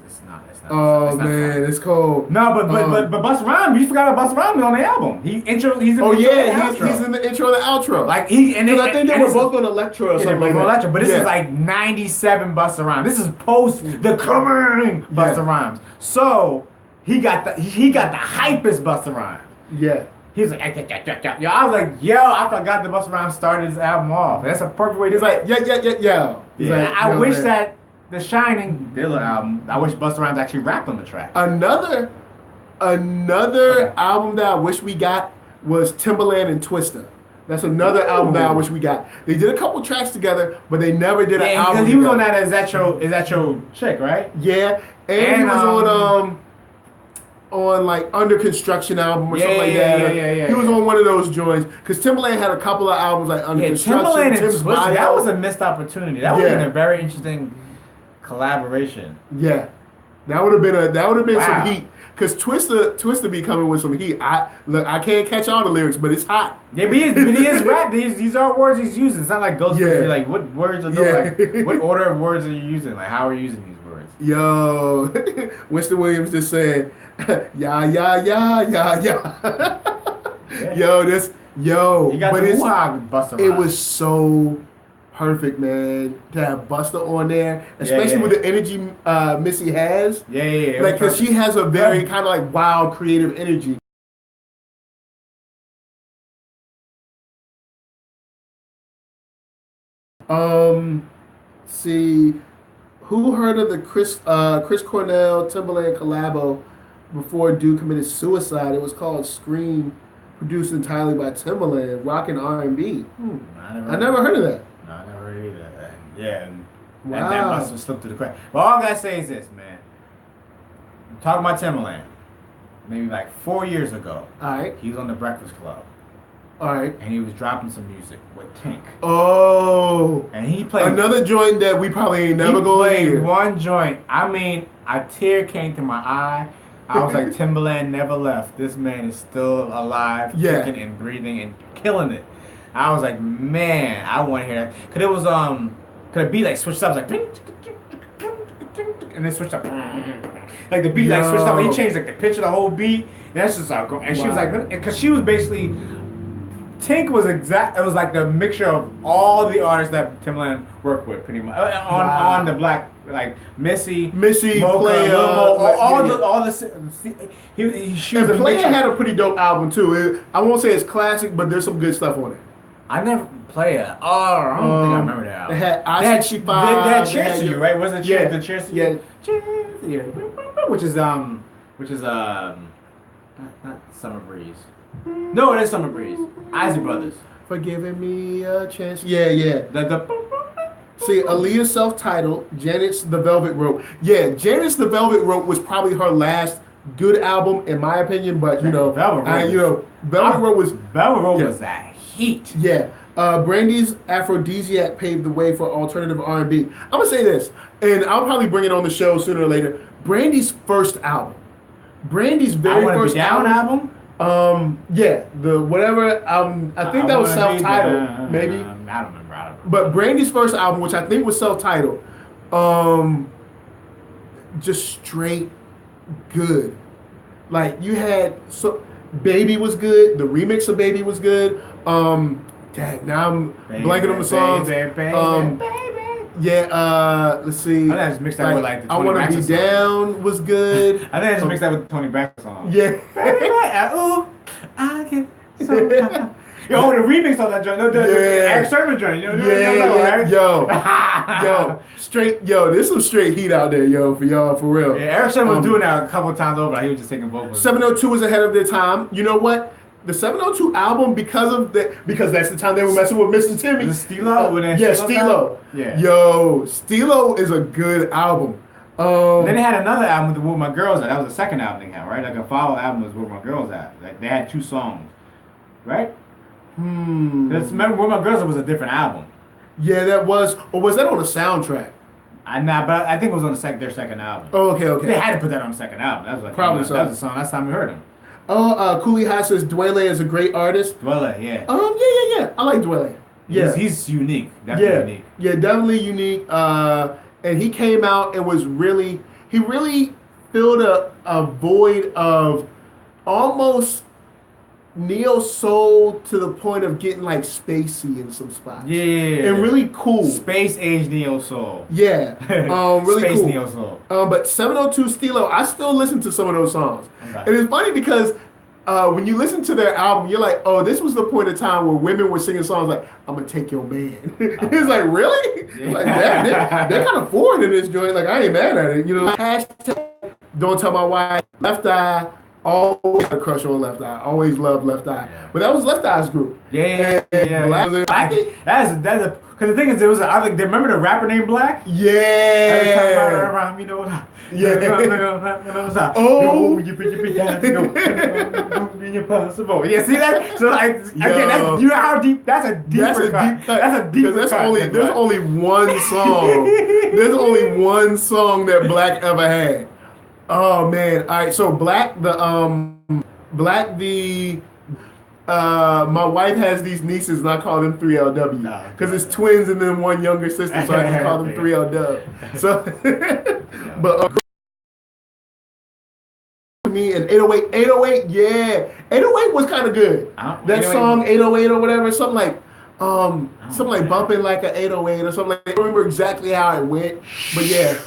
It's not. Oh man, it's cold. No, but Busta Rhymes, you forgot about Busta Rhymes on the album. He's in the intro and outro. He's in the intro and the outro. Like I think they were both on Electro or something like that. Electro, but this is like 97 Busta Rhymes. This is post the coming Busta Rhymes. So he got the hypest Busta Rhymes. Yeah. He was like, yo, I was like, I forgot the Busta Rhymes started his album off. That's a perfect way to say. Yeah. I wish that the Shining Dilla album. I wish Busta Rhymes actually rapped on the track. Another album that I wish we got was Timberland and Twista. That's another album that I wish we got. They did a couple tracks together, but they never did an album. Because he was on that Is That Your Chick, right? Yeah, And he was on like Under Construction album or something like that. He was on one of those joints because Timbaland had a couple of albums like Under Construction. Timbaland and Twista, that was a missed opportunity. That would have been a very interesting collaboration. Yeah, that would have been some heat. Cause Twista be coming with some heat. I can't catch all the lyrics, but it's hot. Yeah, but he is rap. These are words he's using. It's not like Ghostface. You're like, what words are those? Like, what order of words are you using? Like, how are you using these words? Yo, Winston Williams just said, yeah. Yo, You got but it was so perfect, man, to have Busta on there, especially with the energy Missy has. Yeah. Like, because she has a very kind of like wild, creative energy. See, who heard of the Chris Cornell Timbaland collabo before Dude committed suicide? It was called Scream, produced entirely by Timbaland, rock and R&B. I never heard of that. No, I never heard either. Yeah, wow. That must have slipped through the crack. But all I gotta say is this, man. I'm talking about Timbaland. Maybe like 4 years ago. Alright. He was on the Breakfast Club. Alright. And he was dropping some music with Tink. Oh. And he played another joint that we probably ain't never gonna hear. One joint. I mean, a tear came to my eye. I was like, Timbaland never left. This man is still alive, kicking and breathing and killing it. I was like, man, I want to hear that. Cause it was could the beat like switched up, like, and then switched up, like the beat like switched up. And he changed like the pitch of the whole beat. And that's just how. And she was like, because she was basically, Tink was it was like the mixture of all the artists that Timbaland worked with, pretty much on the black, like Missy, Mocha, Player, all the she was. And Player had a pretty dope album too. I won't say it's classic, but there's some good stuff on it. I never play it. Oh, I don't think I remember that album. They had Cheers to You, right? Was it Cheers? Yeah. The Cheers to You? Yeah. Cheers to You. Which is not Summer Breeze. No, it is Summer Breeze. Isaac Brothers. For giving me a chance. Yeah. See, Aaliyah self-titled, Janet's The Velvet Rope. Yeah, Janet's The Velvet Rope was probably her last good album, in my opinion. But Velvet Rope was that heat. Yeah. Brandy's Aphrodisiac paved the way for alternative R&B. I'm gonna say this, and I'll probably bring it on the show sooner or later. Brandy's first album. Brandy's very first album. The whatever album. I think that was self-titled, maybe. I don't remember. But Brandy's first album, which I think was self-titled, just straight good. Like you had Baby was good. The remix of Baby was good. Dang, now I'm blanking on the songs. Let's see. I think I just mixed that with like the I Tony Wanna Braxton Be song. Down was good. I think I just mixed that with the Tony Braxton song. Yeah. Ooh, I get so Yo, the remix on that joint. No, the Eric Sermon joint. There's some straight heat out there, yo, for y'all, for real. Yeah, Eric Sermon was doing that a couple of times over. Like he was just taking vocals. 702 was ahead of their time. You know what? The 702 album, because that's the time they were messing with Mr. Timmy. The Stilo? Stilo. Yeah. Yo, Stilo is a good album. Then they had another album with Where My Girls At. That was the second album they had, right? Like a follow album was Where My Girls At. Like they had 2 songs, right? Remember, Where My Girls At was a different album. Yeah, that was. Or was that on a soundtrack? But I think it was on their second album. Oh, okay. They had to put that on the second album. That was like probably so. That was the song last time we heard him. Cooley High says Dwele is a great artist. Dwele, yeah. Yeah. I like Dwele. Yeah, he's unique. Definitely unique. Yeah, definitely unique. And he came out and was really filled a void of almost neo soul to the point of getting like spacey in some spots. Yeah. And really cool. Space age neo soul. Yeah. Really Space cool. neo soul. But 702 Stilo, I still listen to some of those songs. Okay. And it's funny because when you listen to their album, you're like, oh, this was the point of time where women were singing songs like, I'm gonna take your man. It's like, really? Yeah. Like they're kind of foreign in this joint. Like, I ain't mad at it. Hashtag don't tell my wife, left eye, always had a crush on Left Eye. Always loved Left Eye. Yeah. But that was Left Eye's group. Yeah. Black, That's a because the thing is, I like remember the rapper named Black. Yeah. You know what? Yeah. Oh, you impossible. Yeah, see that? So like, again, that's, you know how deep? That's a deep cut. That's a deep cut. There's only one song. There's only one song that Black ever had. Oh man! All right, so Black my wife has these nieces and I call them 3LW because it's twins and then one younger sister, so I just call them 3LW. So, but me and 808, yeah, 808 was kind of good. That song 808 or whatever, something like bumping like an 808 or something like that. I don't remember exactly how it went, but yeah.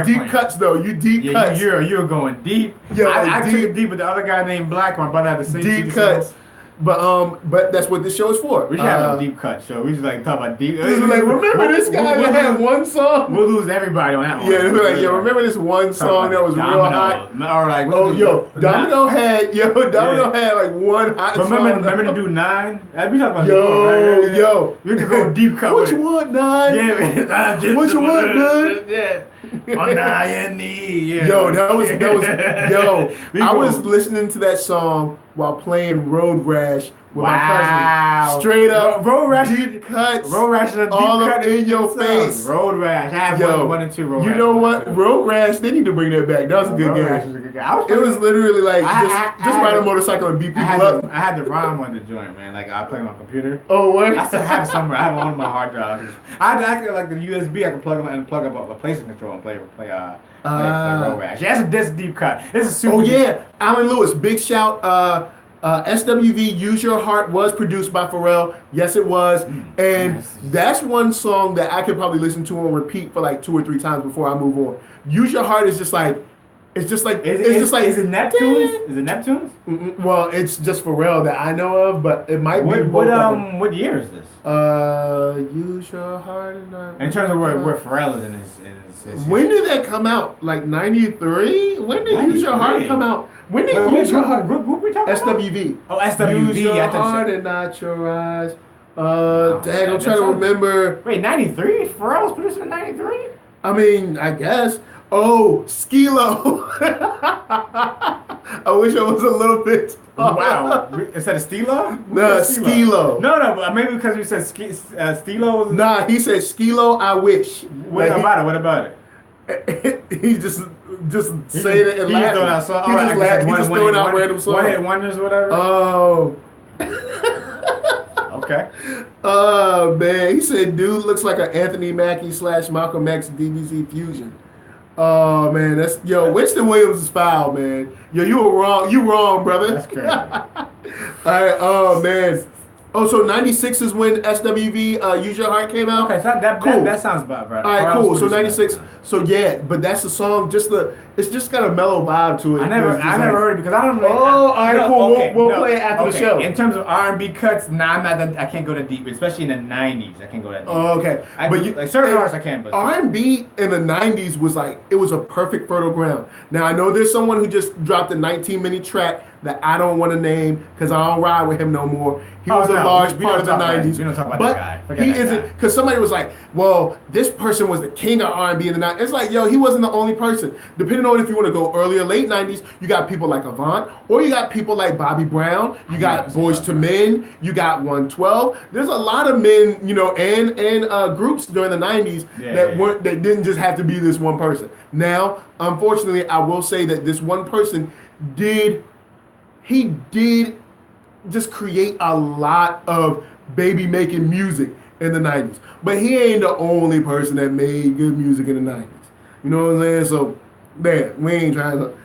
Deep cuts though. You deep cuts. You're going deep. Yeah, I took it deep with the other guy named Black. My brother had the same deep cuts. But that's what this show is for. We should have a deep cut show. We should like talk about deep. This is like, remember this guy that had one song? We'll lose everybody on that one. Yeah, we're like, remember this one song that was real hot? Or like, Domino had like one hot song. Remember the dude 9? We talking about yo. We could go deep cut. What you want, 9? Yeah, man. What you want, 9? Yeah. On the knee. Yeah. Yo, that was I was listening to that song while playing Road Rash with my cousin. Straight up. Road Rash. Deep cuts. Road Rash is a deep all cut up in your face. Road Rash. I have one and two Road Rash. You know what? Road Rash, they need to bring that back. That was a good game. It was literally like just ride a motorcycle and beat people up. I had the ROM on the joint, man. Like I play on my computer. Oh, what? I still have it somewhere. I have it on my hard drive. I had actually like the USB. I can plug up a PlayStation control and play Road Rash. Yeah, that's a deep cut. This is super. Oh yeah, Alan Lewis. Big shout. SWV Use Your Heart was produced by Pharrell. Yes, it was. And that's one song that I could probably listen to on repeat for like 2 or 3 times before I move on. Use Your Heart is just like, is it Neptunes? Is it Neptunes? Well, it's just Pharrell that I know of, but it might be. What year is this? Use Your Heart. In terms of where Pharrell is in his when did that come out? Like 93? When did Use Your Heart come out? When did Use Your Heart? Group we talking about? SWV. Oh, SWV. Use Your Heart and not your eyes. Dang, I'm trying to remember. Wait, 93? Pharrell was producing in 93? I mean, I guess. Oh, Skilo. I wish I was a little bit. Wow. Instead of Stilo? No, Skilo. No, but maybe because we said Stilo was... Nah, he said Skilo, I wish. What about it? He just saying it and laughing. He just laughing. He just throwing out random songs. One hit wonders, whatever? Oh. Okay. Oh, man. He said, dude looks like an Anthony Mackie / Malcolm X DBZ fusion. Oh, man. Winston Williams is foul, man. Yo, you were wrong. You wrong, brother. That's crazy. All right. Oh, man. Oh, so 96 is when SWV Use Your Heart came out? Okay, so that sounds about right. All right, cool. So 96. So yeah, but that's the song. It's just got a mellow vibe to it. I never heard it because I don't know. Oh, all right, cool. We'll play it after the show. In terms of R&B cuts, I'm not. I can't go that deep, especially in the 90s. I can't go that deep. Oh, okay. But certain artists I can. But R&B in the 90s was like it was a perfect fertile ground. Now I know there's someone who just dropped a 19-minute track that I don't want to name because I don't ride with him no more. He was a large part of the 90s. We don't talk about but that guy. He isn't, because somebody was like, well, this person was the king of R&B in the 90s. It's like, yo, he wasn't the only person. Depending on if you want to go earlier, late 90s, you got people like Avant, or you got people like Bobby Brown, you got Boyz II Men, you got 112. There's a lot of men, and groups during the 90s that didn't just have to be this one person. Now, unfortunately, I will say that this one person did just create a lot of baby making music in the 90s. But he ain't the only person that made good music in the 90s. You know what I'm saying? So, man, we ain't trying to...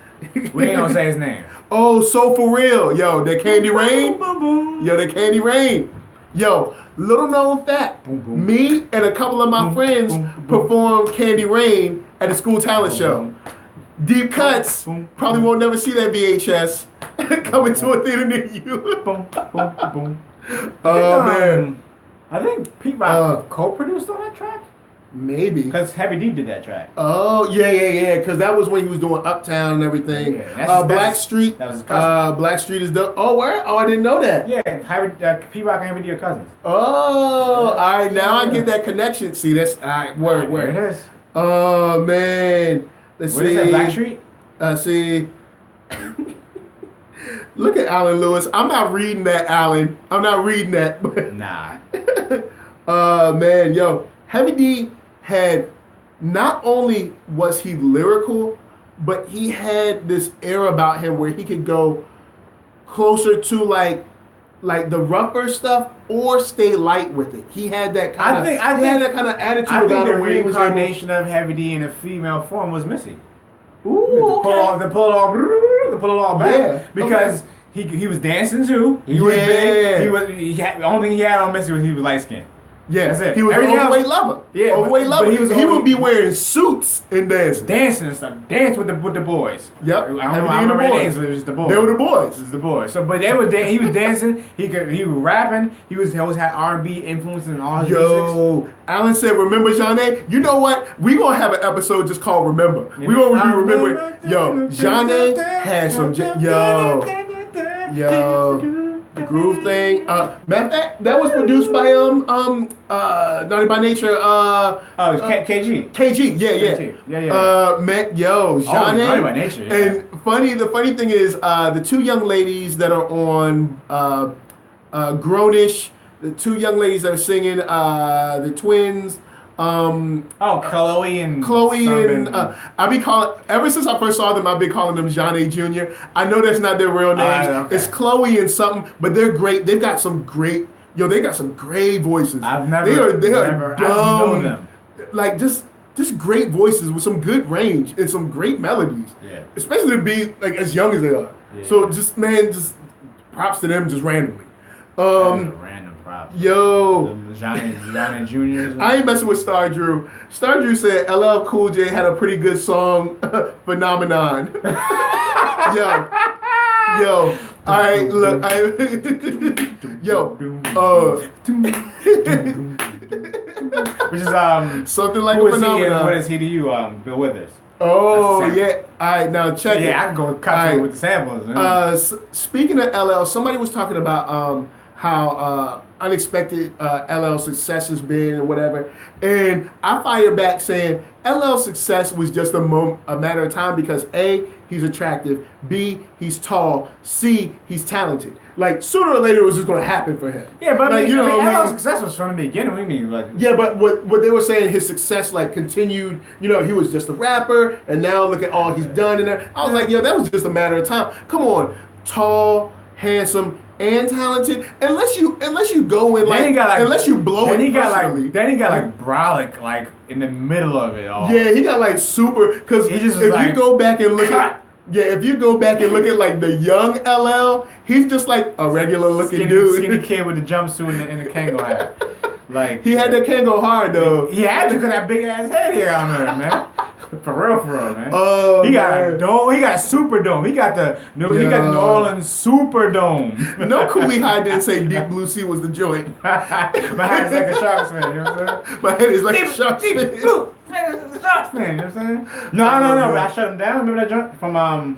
We ain't gonna say his name. Oh, so for real. Yo, that Candy Rain. Yo, that Candy Rain. Yo, little known fact. Me and a couple of my friends performed Candy Rain at a school talent show. Deep cuts. Probably won't never see that VHS coming to a theater near you. Oh man, I think Pete Rock co-produced on that track. Maybe. Because Heavy D did that track. Oh, yeah. Because that was when he was doing Uptown and everything. Yeah, Black Street. That was his cousin. Black Street is the. Oh, where? Oh, I didn't know that. Yeah, P-Rock and Heavy D are cousins. Oh, all right. Now I get that connection. See, that's all right. Word. There it is. Oh man. Let's What see. is that, Black Street? See. Look at Alan Lewis. I'm not reading that, Alan. I'm not reading that. Nah. Man, yo, Heavy D had, not only was he lyrical, but he had this air about him where he could go closer to like the rougher stuff or stay light with it. He had that kind of that kind of attitude I think about the him where he was able- reincarnation of Heavy D in a female form was Missy. Ooh, To pull it all back. Yeah, Because he was dancing too. He was big. The only thing he had on Missy was he was light skinned. Yeah, That's it. he was an Everything overweight else- lover. Yeah, overweight but lover. he was He only- would be wearing suits and dancing. Dancing and stuff. Dance with the boys. Yep. I Heavy D don't and the remember their boys. names, but it was just the boys. They were the It boys. was the boys. So, but he was dancing. He was rapping. He always had R&B influences in all his music. Yo, Alan said, "Remember Janae?" You know what? We gonna have an episode just called "Remember." We gonna be remembering. Yo, Janae had some. The groove thing. Matter of fact, that was produced by Naughty by Nature. KG. KG. Yeah. Man, yo, Janae. Naughty by Nature. Yeah. And the funny thing is, the two young ladies that are on Grownish, the two young ladies that are singing, the twins. Chloe and I be calling, ever since I first saw them, I've been calling them Janae Jr. I know that's not their real names. Okay. It's Chloe and something, but they're great. They've got some great, they got some great voices. I've never, they are never dumb, known them. like just great voices with some good range and some great melodies. Yeah. Especially to be like as young as they are. Yeah. So just props to them just randomly. Random props. Yo. Johnny Jr. I ain't messing with Star Drew. Star Drew said LL Cool J had a pretty good song, Phenomenon. Yo. All right, look. Which is something like who a is he phenomenon. and what is he to you? Bill Withers. Oh That's the yeah. All right, now check it. Yeah, I can go cut with the samples. Speaking of LL, somebody was talking about how unexpected LL's success has been and whatever, and I fired back saying LL's success was just a matter of time because A, he's attractive, B, he's tall, C, he's talented. Like sooner or later it was just going to happen for him. Yeah, but like, LL's success was from the beginning. What do you mean? Like, yeah, but what they were saying, his success like continued. He was just a rapper, and now look at all he's done in there. I was like, that was just a matter of time. Come on, tall, handsome, and talented. Unless you go in unless you blow then it. He got like brolic like in the middle of it all. Yeah, he got like super because if you go back and look at. Yeah, if you go back and look at like the young LL, he's just like a regular looking dude. Skinny kid with the jumpsuit and the Kango hat. Like he had that Kango hard though. He had to because that big ass head here on there, man. For real, man. Oh, he got a dome. He got a super dome. He got the New Orleans super dome. No, Cooley High didn't say Deep Blue Sea was the joint. My head is like a Sharks fan. You know what I'm saying? My head is like a Sharks fan. Deep Blue. Sharks fan. You know what I'm saying? No. I shut him down. Remember that joint from Any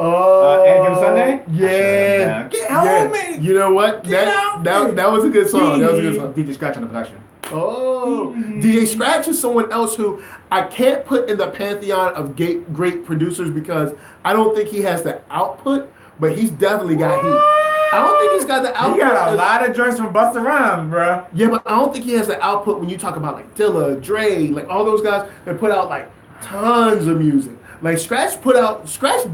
Given Sunday? Yeah. Get home, man. You know what? That was a good song. That was a good song. DJ Scratch on the production. Oh, DJ Scratch is someone else who I can't put in the pantheon of great producers because I don't think he has the output, but he's definitely got heat. I don't think he's got the output. He got a lot of joints from Busta Rhymes, bro. Yeah, but I don't think he has the output when you talk about like Dilla, Dre, like all those guys that put out like tons of music. Like Scratch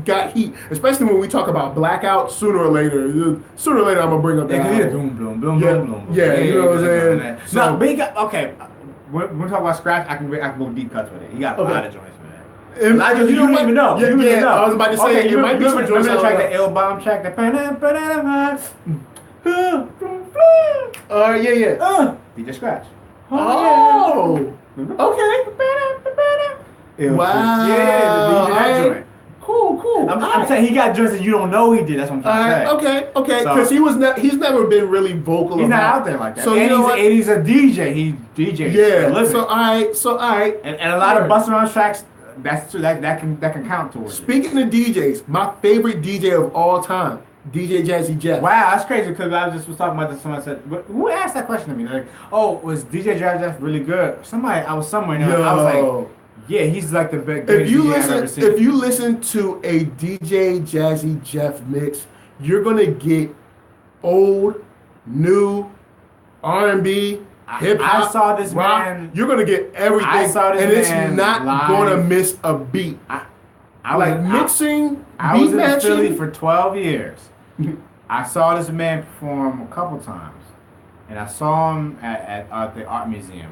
got heat, especially when we talk about Blackout. Sooner or later, I'm gonna bring up that. Yeah, boom. Yeah, you know what I'm saying. No, but he got okay. When we talk about Scratch, I can go deep cuts with it. He got a lot of joints, man. And I just, you don't even know. Yeah, you don't even know. I was about to say, it might be some joints. Remember the L-Bomb track, the yeah. DJ Scratch. Oh, okay. Wow. Yeah, the DJ joint. Cool. I'm saying he got joints that you don't know he did. That's what I'm trying to say. Okay. Because he's never been really vocal. He's not out there like that. So and he's a DJ. He DJs. Yeah. So all right. And a lot of busting around tracks. That's true. That can count towards. Speaking of DJs, my favorite DJ of all time, DJ Jazzy Jeff. Wow, that's crazy because I was talking about this. Someone said, "Who asked that question to me?" Like, "Oh, was DJ Jazzy Jeff really good?" I was somewhere and I was like, "Yeah, he's like the best DJ I've ever seen." If you listen to a DJ Jazzy Jeff mix, you're gonna get old, new, R&B, hip hop. I saw this rock. man. You're gonna get everything, I saw this and it's man not live. gonna miss a beat. Mixing. I was in matching. Philly for 12 years. I saw this man perform a couple times, and I saw him at the art museum,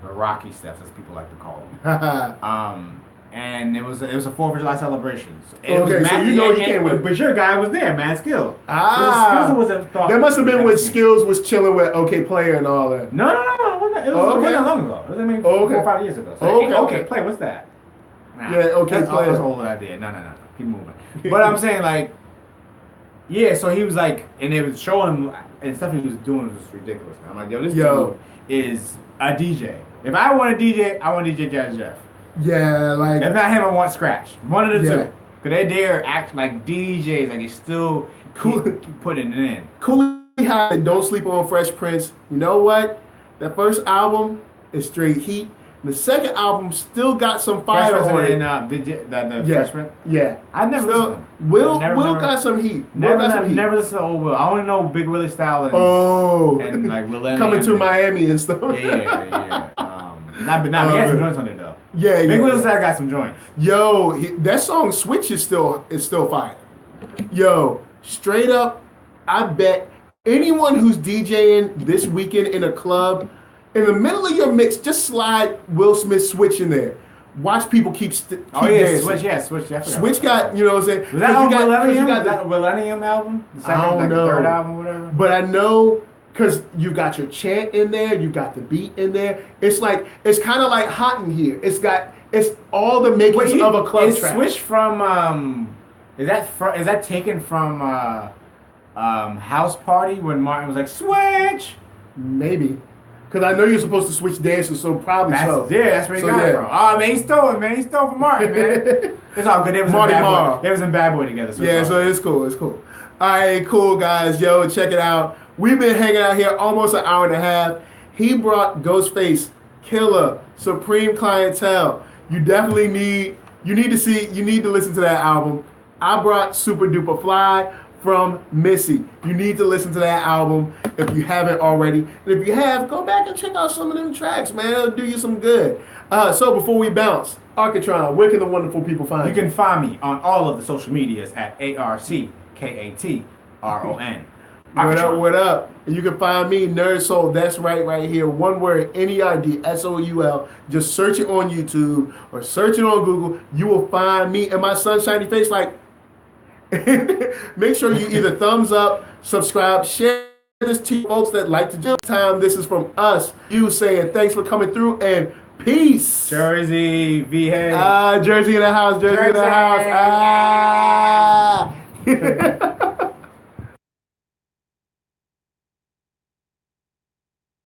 the Rocky Steps, as people like to call them. And it was a 4th of July celebration. So he came with. But your guy was there, man, Skill. That must have been when Skills was chilling with OK Player and all that. No. It was not long ago. It was 4 or 5 years ago. So OK Player, what's that? Nah, OK Player. That's an old idea. No. Keep moving. But I'm saying, like, yeah, so he was like, and they was showing him, and stuff he was doing was ridiculous. I'm like, this dude is a DJ. If I want a DJ, I want DJ Jazzy Jeff. Yeah, like. If not him, I want Scratch. One of the two. Because they dare act like DJs, like they still keep putting it in. Cooley High and Don't Sleep on Fresh Prince. You know what? That first album is straight heat. The second album still got some fire on it. The Freshman? Yeah. I never listened to him. Will got some heat. Never listened to old Will. I only know Big Willie Style and like Will Coming to Miami and stuff. Yeah. He had some joints on it though. Yeah. Big Willie Style got some joints. Yo, that song Switch is still fire. Yo, straight up, I bet anyone who's DJing this weekend in a club, in the middle of your mix, just slide Will Smith Switch in there. Watch people keep dancing. Switch. Switch got, you know what I'm saying? Was that on Millennium? That Millennium album? The second, know. Third album, whatever? But I know, because you got your chant in there, you got the beat in there. It's kind of like Hot in here. It's all the makings of a club track. Switch from, is that taken from House Party when Martin was like, Switch? Maybe. Because I know you're supposed to switch dances, so probably so. Yeah, that's where he got it from. Oh, man, he stole it, man. He stole from Martin, man. It's all good. They was in Bad Boy together. So it's cool. All right, cool, guys. Yo, check it out. We've been hanging out here almost an hour and a half. He brought Ghostface Killah, Supreme Clientelle. You definitely need to listen to that album. I brought Supa Dupa Fly from Missy. You need to listen to that album if you haven't already. And if you have, go back and check out some of them tracks, man. It'll do you some good. So before we bounce, Arckatron, where can the wonderful people find you? You can find me on all of the social medias at ARCKATRON. What up? And you can find me, NERDSoul. That's right here. One word, NERDSoul. Just search it on YouTube or search it on Google. You will find me and my sunshiny face like. Make sure you either thumbs up, subscribe, share this to folks that like to do time. This is from us. You saying thanks for coming through and peace. Jersey, V-Head. Jersey in the house.